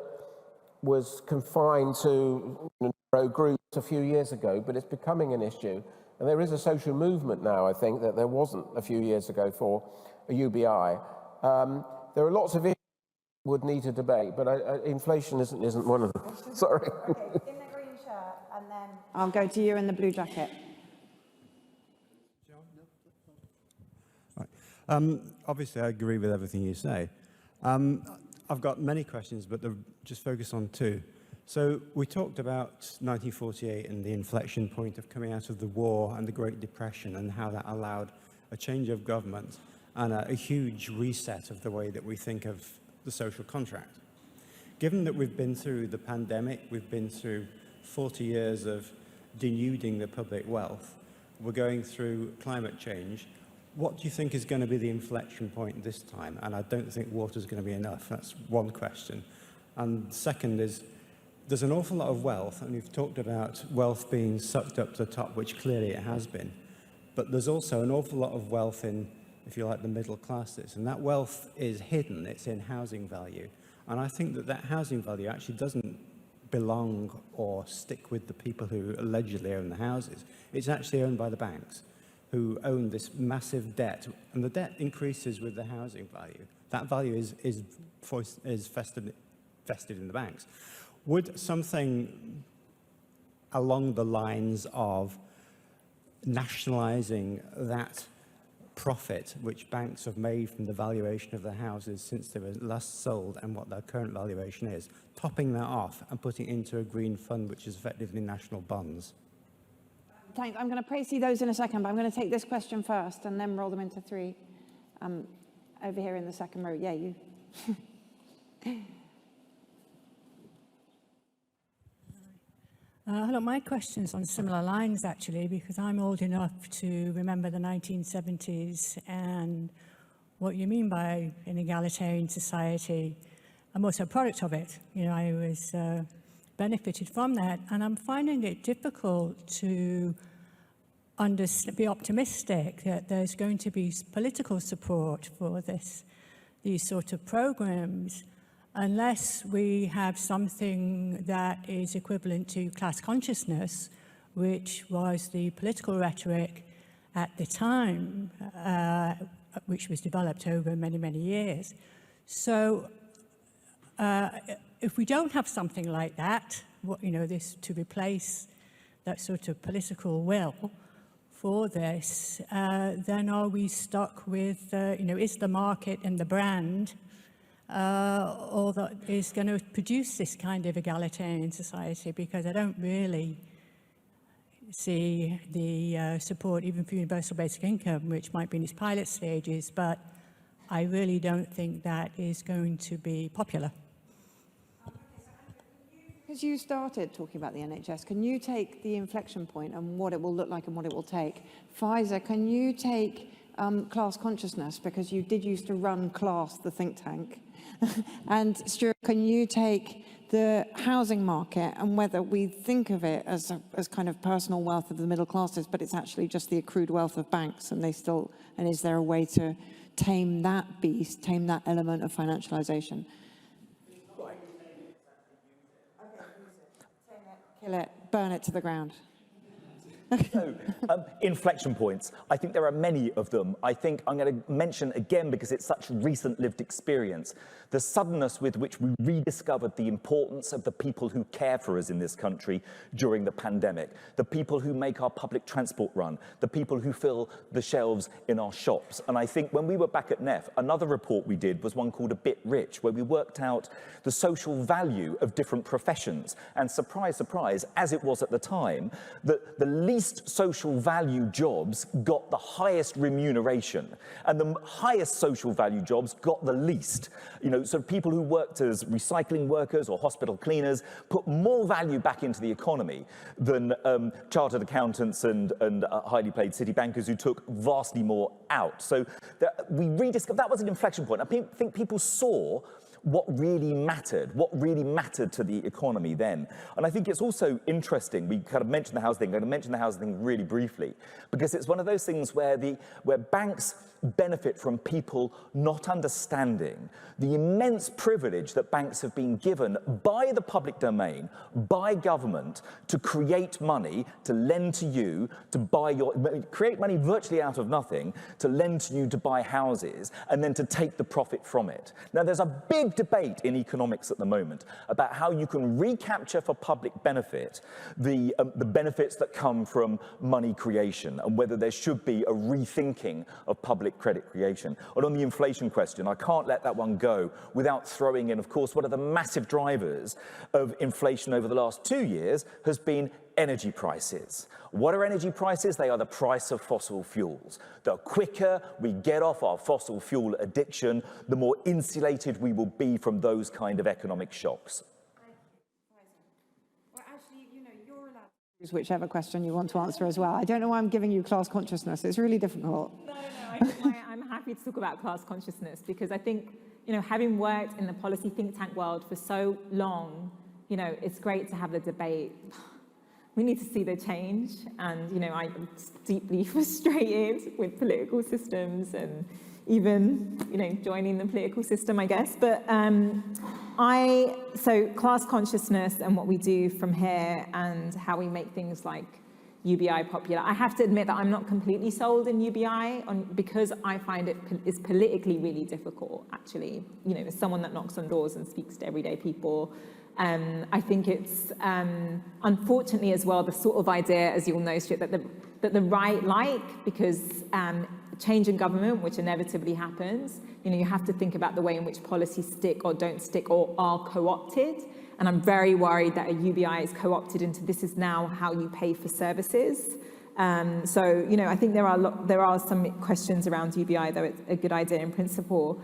was confined to narrow groups a few years ago, but it's becoming an issue. And there is a social movement now, I think, that there wasn't a few years ago for a UBI. There are lots of issues would need a debate, but inflation isn't one of them. Sorry. Okay, in the green shirt, and then I'll go to you in the blue jacket. Obviously, I agree with everything you say. I've got many questions, but they're just focused on two. So we talked about 1948 and the inflection point of coming out of the war and the Great Depression, and how that allowed a change of government and a huge reset of the way that we think of the social contract. Given that we've been through the pandemic, we've been through 40 years of denuding the public wealth, we're going through climate change, what do you think is going to be the inflection point this time? And I don't think water is going to be enough. That's one question. And second is, there's an awful lot of wealth, and we've talked about wealth being sucked up to the top, which clearly it has been. But there's also an awful lot of wealth in, if you like, the middle classes. And that wealth is hidden. It's in housing value. And I think that that housing value actually doesn't belong or stick with the people who allegedly own the houses. It's actually owned by the banks, who own this massive debt, and the debt increases with the housing value. That value is vested in the banks. Would something along the lines of nationalising that profit which banks have made from the valuation of their houses since they were last sold and what their current valuation is, topping that off and putting it into a green fund which is effectively national bonds? Thanks. I'm going to praise you those in a second, but I'm going to take this question first and then roll them into three. Over here in the second row. Yeah, you. Hello, my question's on similar lines, actually, because I'm old enough to remember the 1970s and what you mean by an egalitarian society. I'm also a product of it. I was benefited from that, and I'm finding it difficult to be optimistic that there's going to be political support for these sort of programs, unless we have something that is equivalent to class consciousness, which was the political rhetoric at the time, which was developed over many, many years. So if we don't have something like that, this to replace that sort of political will for this, then are we stuck with, is the market and the brand all that is going to produce this kind of egalitarian society? Because I don't really see the support even for universal basic income, which might be in its pilot stages, but I really don't think that is going to be popular. Because you started talking about the NHS, can you take the inflection point and what it will look like and what it will take? Pfizer, can you take class consciousness, because you did used to run Class, the think tank. And Stuart, can you take the housing market and whether we think of it as kind of personal wealth of the middle classes, but it's actually just the accrued wealth of banks, and is there a way to tame that beast, tame that element of financialization? Kill it, burn it to the ground. So, inflection points. I think there are many of them. I think I'm going to mention again, because it's such recent lived experience, the suddenness with which we rediscovered the importance of the people who care for us in this country during the pandemic, the people who make our public transport run, the people who fill the shelves in our shops. And I think when we were back at NEF, another report we did was one called A Bit Rich, where we worked out the social value of different professions. And surprise, surprise, as it was at the time, that the least social value jobs got the highest remuneration, and the highest social value jobs got the least. You know, so people who worked as recycling workers or hospital cleaners put more value back into the economy than chartered accountants and highly paid city bankers who took vastly more out. So we rediscovered, that was an inflection point. I think people saw what really mattered to the economy then. And I think it's also interesting, we kind of mentioned the housing thing, I'm going to mention the housing thing really briefly, because it's one of those things where banks benefit from people not understanding the immense privilege that banks have been given by the public domain, by government, to create money, to lend to you, create money virtually out of nothing, to lend to you to buy houses, and then to take the profit from it. Now, there's a big debate in economics at the moment about how you can recapture for public benefit the benefits that come from money creation, and whether there should be a rethinking of public credit creation. And on the inflation question, I can't let that one go without throwing in, of course, one of the massive drivers of inflation over the last 2 years has been energy prices. What are energy prices? They are the price of fossil fuels. The quicker we get off our fossil fuel addiction, the more insulated we will be from those kind of economic shocks. Well, actually, you know, you're allowed to choose whichever question you want to answer as well. I don't know why I'm giving you class consciousness. It's really difficult. No, I'm happy to talk about class consciousness, because I think, you know, having worked in the policy think tank world for so long, you know, it's great to have the debate. We need to see the change, and, you know, I'm deeply frustrated with political systems and even, you know, joining the political system, I guess. But so class consciousness and what we do from here and how we make things like UBI popular. I have to admit that I'm not completely sold in UBI because I find it is politically really difficult, actually. You know, as someone that knocks on doors and speaks to everyday people, I think it's unfortunately as well the sort of idea, as you'll know, Stuart, that the right like, because change in government, which inevitably happens, you know, you have to think about the way in which policies stick or don't stick or are co-opted. And I'm very worried that a UBI is co-opted into this is now how you pay for services. So, you know, I think there are some questions around UBI, though it's a good idea in principle.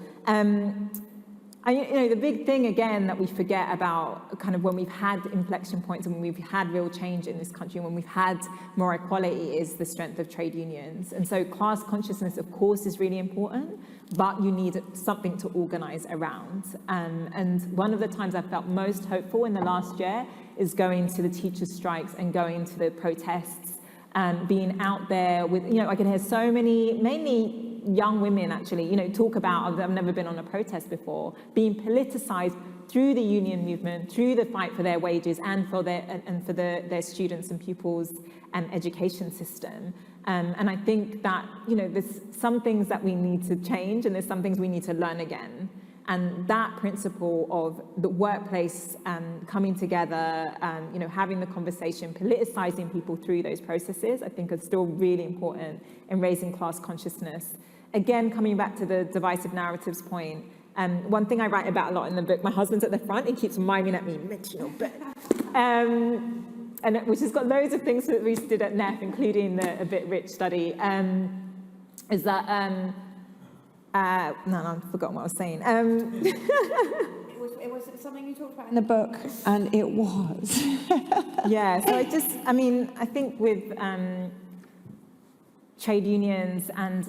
You know, the big thing, again, that we forget about kind of when we've had inflection points and when we've had real change in this country and when we've had more equality is the strength of trade unions. And so class consciousness, of course, is really important, but you need something to organize around. And one of the times I felt most hopeful in the last year is going to the teachers' strikes and going to the protests and being out there with, you know, I can hear so many, mainly young women actually, you know, talk about, I've never been on a protest before, being politicized through the union movement, through the fight for their wages and for their students and pupils and education system. And I think that, you know, there's some things that we need to change and there's some things we need to learn again. And that principle of the workplace coming together, you know, having the conversation, politicizing people through those processes, I think is still really important in raising class consciousness. Again, coming back to the divisive narratives point, one thing I write about a lot in the book, my husband's at the front, he keeps miming at me, mention your bed. And which has got loads of things that we did at NEF, including the A Bit Rich study, is that, no, I've forgotten what I was saying. It was something you talked about in the book, and it was. Yeah, so I mean, I think with, trade unions, and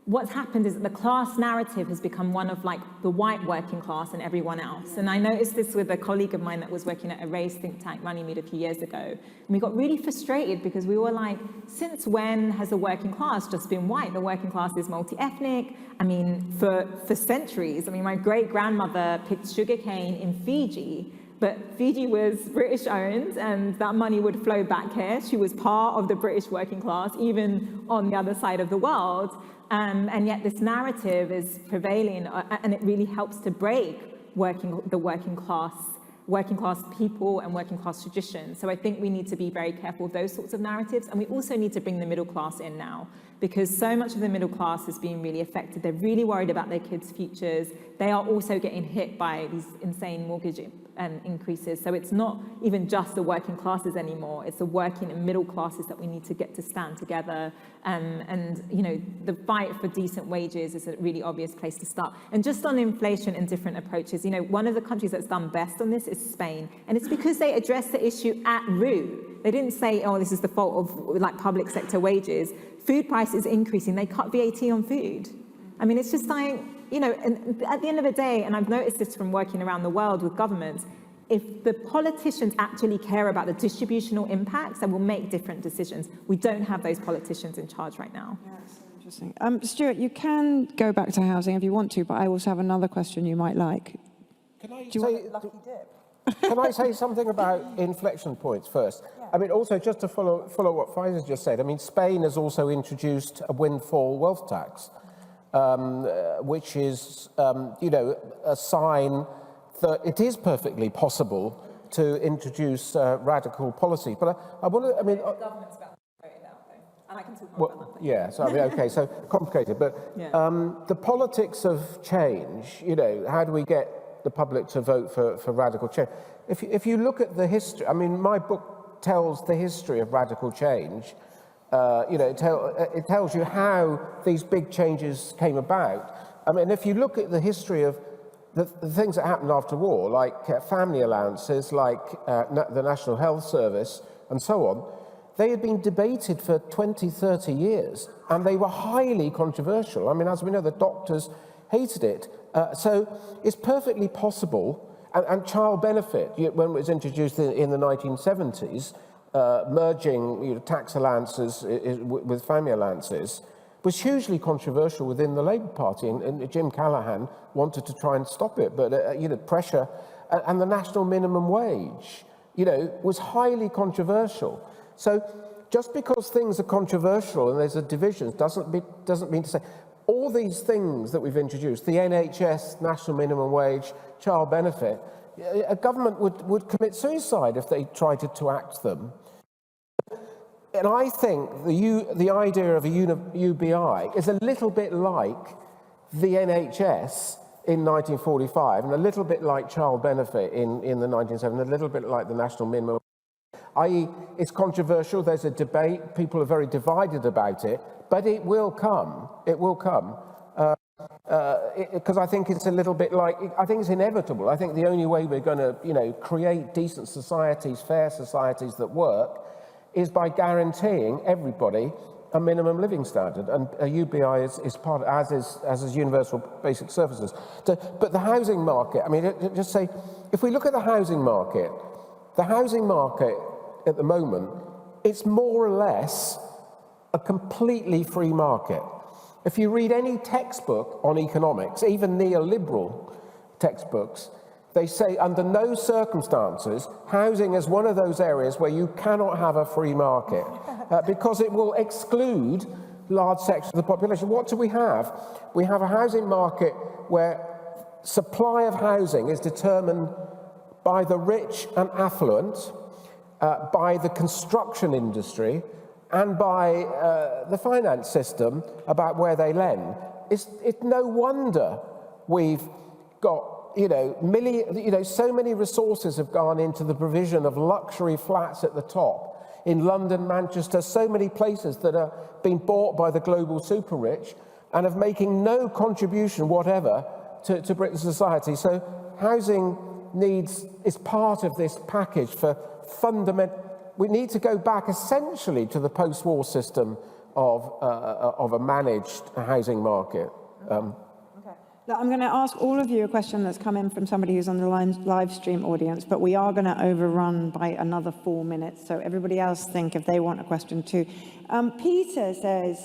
what's happened is that the class narrative has become one of like the white working class and everyone else. And I noticed this with a colleague of mine that was working at a race think tank, Runnymede, a few years ago. And we got really frustrated because we were like, since when has the working class just been white? The working class is multi-ethnic. I mean, for centuries. I mean, my great-grandmother picked sugarcane in Fiji, but Fiji was British owned and that money would flow back here. She was part of the British working class, even on the other side of the world. And yet this narrative is prevailing, and it really helps to break the working class people and working class traditions. So I think we need to be very careful of those sorts of narratives, and we also need to bring the middle class in now, because so much of the middle class is being really affected. They're really worried about their kids' futures. They are also getting hit by these insane mortgage increases. So it's not even just the working classes anymore. It's the working and middle classes that we need to get to stand together. And you know, the fight for decent wages is a really obvious place to start. And just on inflation and different approaches, you know, one of the countries that's done best on this is Spain. And it's because they address the issue at root. They didn't say, oh, this is the fault of like public sector wages. Food prices increasing, they cut VAT on food. I mean, it's just like, you know, and at the end of the day, and I've noticed this from working around the world with governments, if the politicians actually care about the distributional impacts, they will make different decisions. We don't have those politicians in charge right now. Yeah, that's so interesting. Stuart, you can go back to housing if you want to, but I also have another question you might like. Can I say something about inflection points first? Yeah. I mean, also just to follow what Faiza's just said, I mean, Spain has also introduced a windfall wealth tax, which is, you know, a sign that it is perfectly possible to introduce radical policy. But I want to, I mean... The government's about to vote it out, though, and I can talk more about that. Yeah, so I mean, okay, so complicated, but yeah. The politics of change, you know, how do we get the public to vote for radical change? If you look at the history, I mean, my book tells the history of radical change. You know, it tells you how these big changes came about. I mean, if you look at the history of the things that happened after war, like family allowances, like the National Health Service, and so on, they had been debated for 20, 30 years, and they were highly controversial. I mean, as we know, the doctors hated it. So it's perfectly possible, and child benefit, when it was introduced in the 1970s, merging, you know, tax allowances with family allowances, was hugely controversial within the Labour Party, and Jim Callaghan wanted to try and stop it, but you know, pressure, and the national minimum wage, you know, was highly controversial. So just because things are controversial and there's a division doesn't mean to say all these things that we've introduced, the NHS, national minimum wage, child benefit, a government would commit suicide if they tried to act them. And I think the idea of a UBI is a little bit like the NHS in 1945, and a little bit like child benefit in the 1970s, a little bit like the national minimum, i.e. it's controversial, there's a debate, people are very divided about it, but it will come, because I think it's a little bit like, I think it's inevitable. I think the only way we're going to, you know, create decent societies, fair societies that work, is by guaranteeing everybody a minimum living standard, and a UBI is part of, as is universal basic services. But the housing market, I mean, just say, if we look at the housing market at the moment, it's more or less a completely free market. If you read any textbook on economics, even neoliberal textbooks, they say under no circumstances, housing is one of those areas where you cannot have a free market because it will exclude large sections of the population. What do we have? We have a housing market where supply of housing is determined by the rich and affluent, by the construction industry, and by the finance system about where they lend. It's no wonder we've got, you know, so many resources have gone into the provision of luxury flats at the top in London, Manchester, so many places that are being bought by the global super rich and of making no contribution whatever to British society. So housing needs is part of this package for fundamental. we need to go back essentially to the post-war system of a managed housing market. Look, I'm going to ask all of you a question that's come in from somebody who's on the live stream audience, but we are going to overrun by another 4 minutes, so everybody else think if they want a question too. Peter says,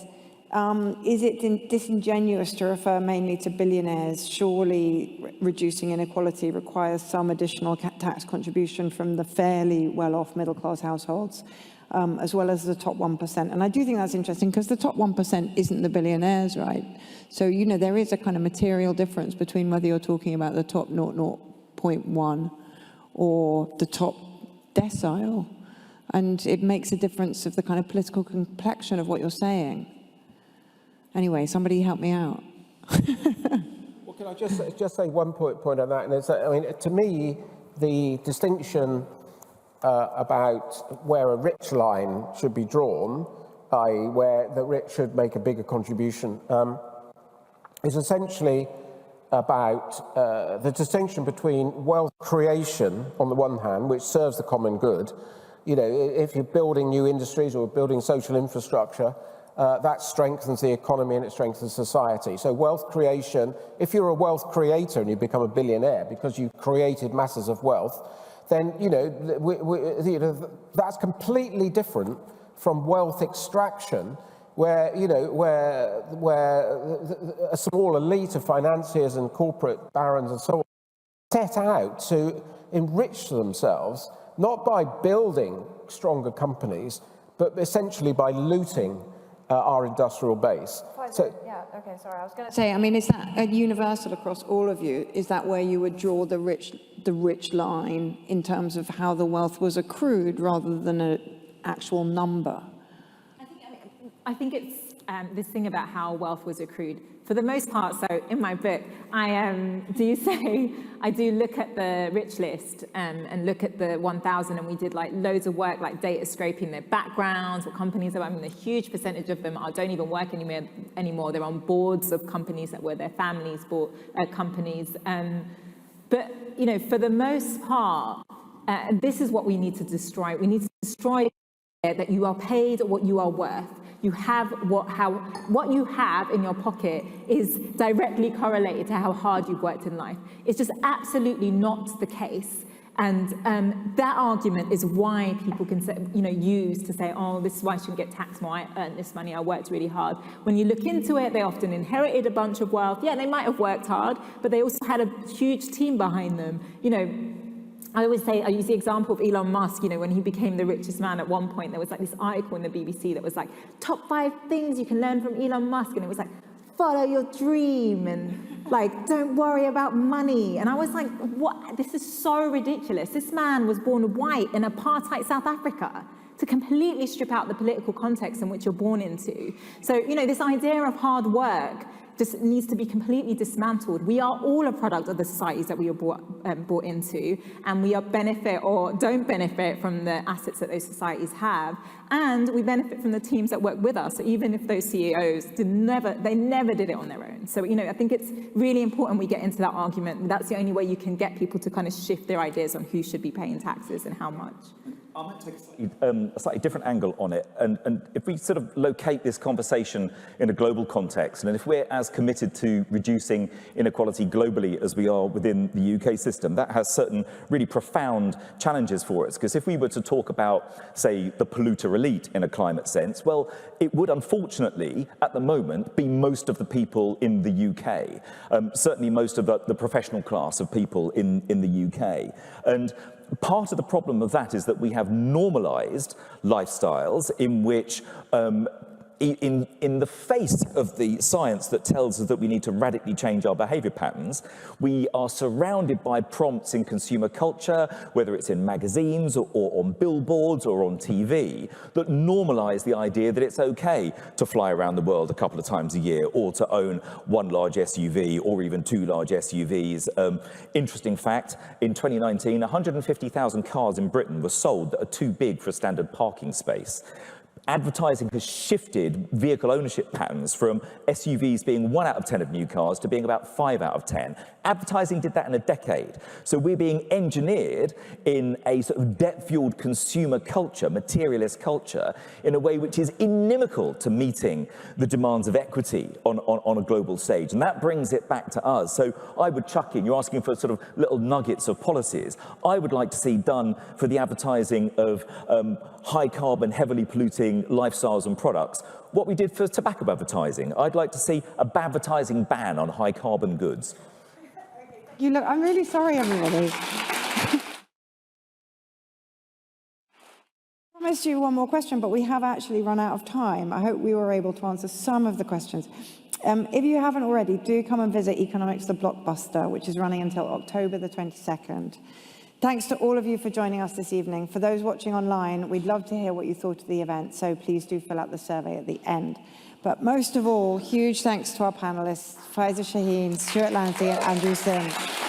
is it disingenuous to refer mainly to billionaires? Surely reducing inequality requires some additional tax contribution from the fairly well-off middle-class households, as well as the top 1%. And I do think that's interesting because the top 1% isn't the billionaires, right? So, you know, there is a kind of material difference between whether you're talking about the top 0.1 or the top decile. And it makes a difference of the kind of political complexion of what you're saying. Anyway, somebody help me out. Well, can I just say one point on that? And it's, I mean, to me, the distinction about where a rich line should be drawn, i.e. where the rich should make a bigger contribution, is essentially about the distinction between wealth creation on the one hand, which serves the common good. You know, if you're building new industries or building social infrastructure, that strengthens the economy and it strengthens society. So wealth creation, if you're a wealth creator and you become a billionaire because you've created masses of wealth, then, you know, that's completely different from wealth extraction, where, you know, where a small elite of financiers and corporate barons and so on set out to enrich themselves, not by building stronger companies, but essentially by looting our industrial base. So, yeah, okay, sorry, I was going to say, I mean, is that universal across all of you? Is that where you would draw the rich line in terms of how the wealth was accrued rather than an actual number? I think it's this thing about how wealth was accrued. For the most part, so in my book, I do look at the rich list and look at the 1,000, and we did like loads of work, like data scraping their backgrounds, what companies are. I mean, a huge percentage of them don't even work anymore. They're on boards of companies that were their families bought companies. But you know, for the most part, and this is what we need to destroy. We need to destroy that you are paid what you are worth. You have what you have in your pocket is directly correlated to how hard you've worked in life. It's just absolutely not the case. And that argument is why people can say, you know, use to say, oh, this is why I shouldn't get taxed more. I earned this money. I worked really hard. When you look into it, they often inherited a bunch of wealth. Yeah, they might have worked hard, but they also had a huge team behind them. You know, I always say, I use the example of Elon Musk, you know, when he became the richest man at one point, there was like this article in the BBC that was like, top 5 things you can learn from Elon Musk. And it was like, follow your dream and like, don't worry about money. And I was like, what? This is so ridiculous. This man was born white in apartheid South Africa to completely strip out the political context in which you're born into. So, you know, this idea of hard work just needs to be completely dismantled. We are all a product of the societies that we are brought into, and we are benefit or don't benefit from the assets that those societies have, and we benefit from the teams that work with us. So even if those CEOs never did it on their own. So, you know, I think it's really important we get into that argument. That's the only way you can get people to kind of shift their ideas on who should be paying taxes and how much. I might take a slightly different angle on it, and if we sort of locate this conversation in a global context, and if we're as committed to reducing inequality globally as we are within the UK system, that has certain really profound challenges for us. Because if we were to talk about, say, the polluter elite in a climate sense, well, it would unfortunately, at the moment, be most of the people in the UK, certainly most of the professional class of people in the UK. And part of the problem of that is that we have normalized lifestyles in which in the face of the science that tells us that we need to radically change our behavior patterns, we are surrounded by prompts in consumer culture, whether it's in magazines or on billboards or on TV, that normalize the idea that it's okay to fly around the world a couple of times a year or to own 1 large SUV or even 2 large SUVs. Interesting fact, in 2019, 150,000 cars in Britain were sold that are too big for a standard parking space. Advertising has shifted vehicle ownership patterns from SUVs being 1 out of 10 of new cars to being about 5 out of 10. Advertising did that in a decade. So we're being engineered in a sort of debt-fueled consumer culture, materialist culture, in a way which is inimical to meeting the demands of equity on a global stage. And that brings it back to us. So I would chuck in, you're asking for sort of little nuggets of policies. I would like to see done for the advertising of high carbon, heavily polluting lifestyles and products what we did for tobacco advertising. I'd like to see a advertising ban on high carbon goods. You look, I'm really sorry, everybody. I promised you one more question, but we have actually run out of time. I hope we were able to answer some of the questions. If you haven't already, do come and visit Economics the Blockbuster, which is running until October the 22nd. Thanks to all of you for joining us this evening. For those watching online, we'd love to hear what you thought of the event, so please do fill out the survey at the end. But most of all, huge thanks to our panelists, Faiza Shaheen, Stuart Lansley and Andrew Sim.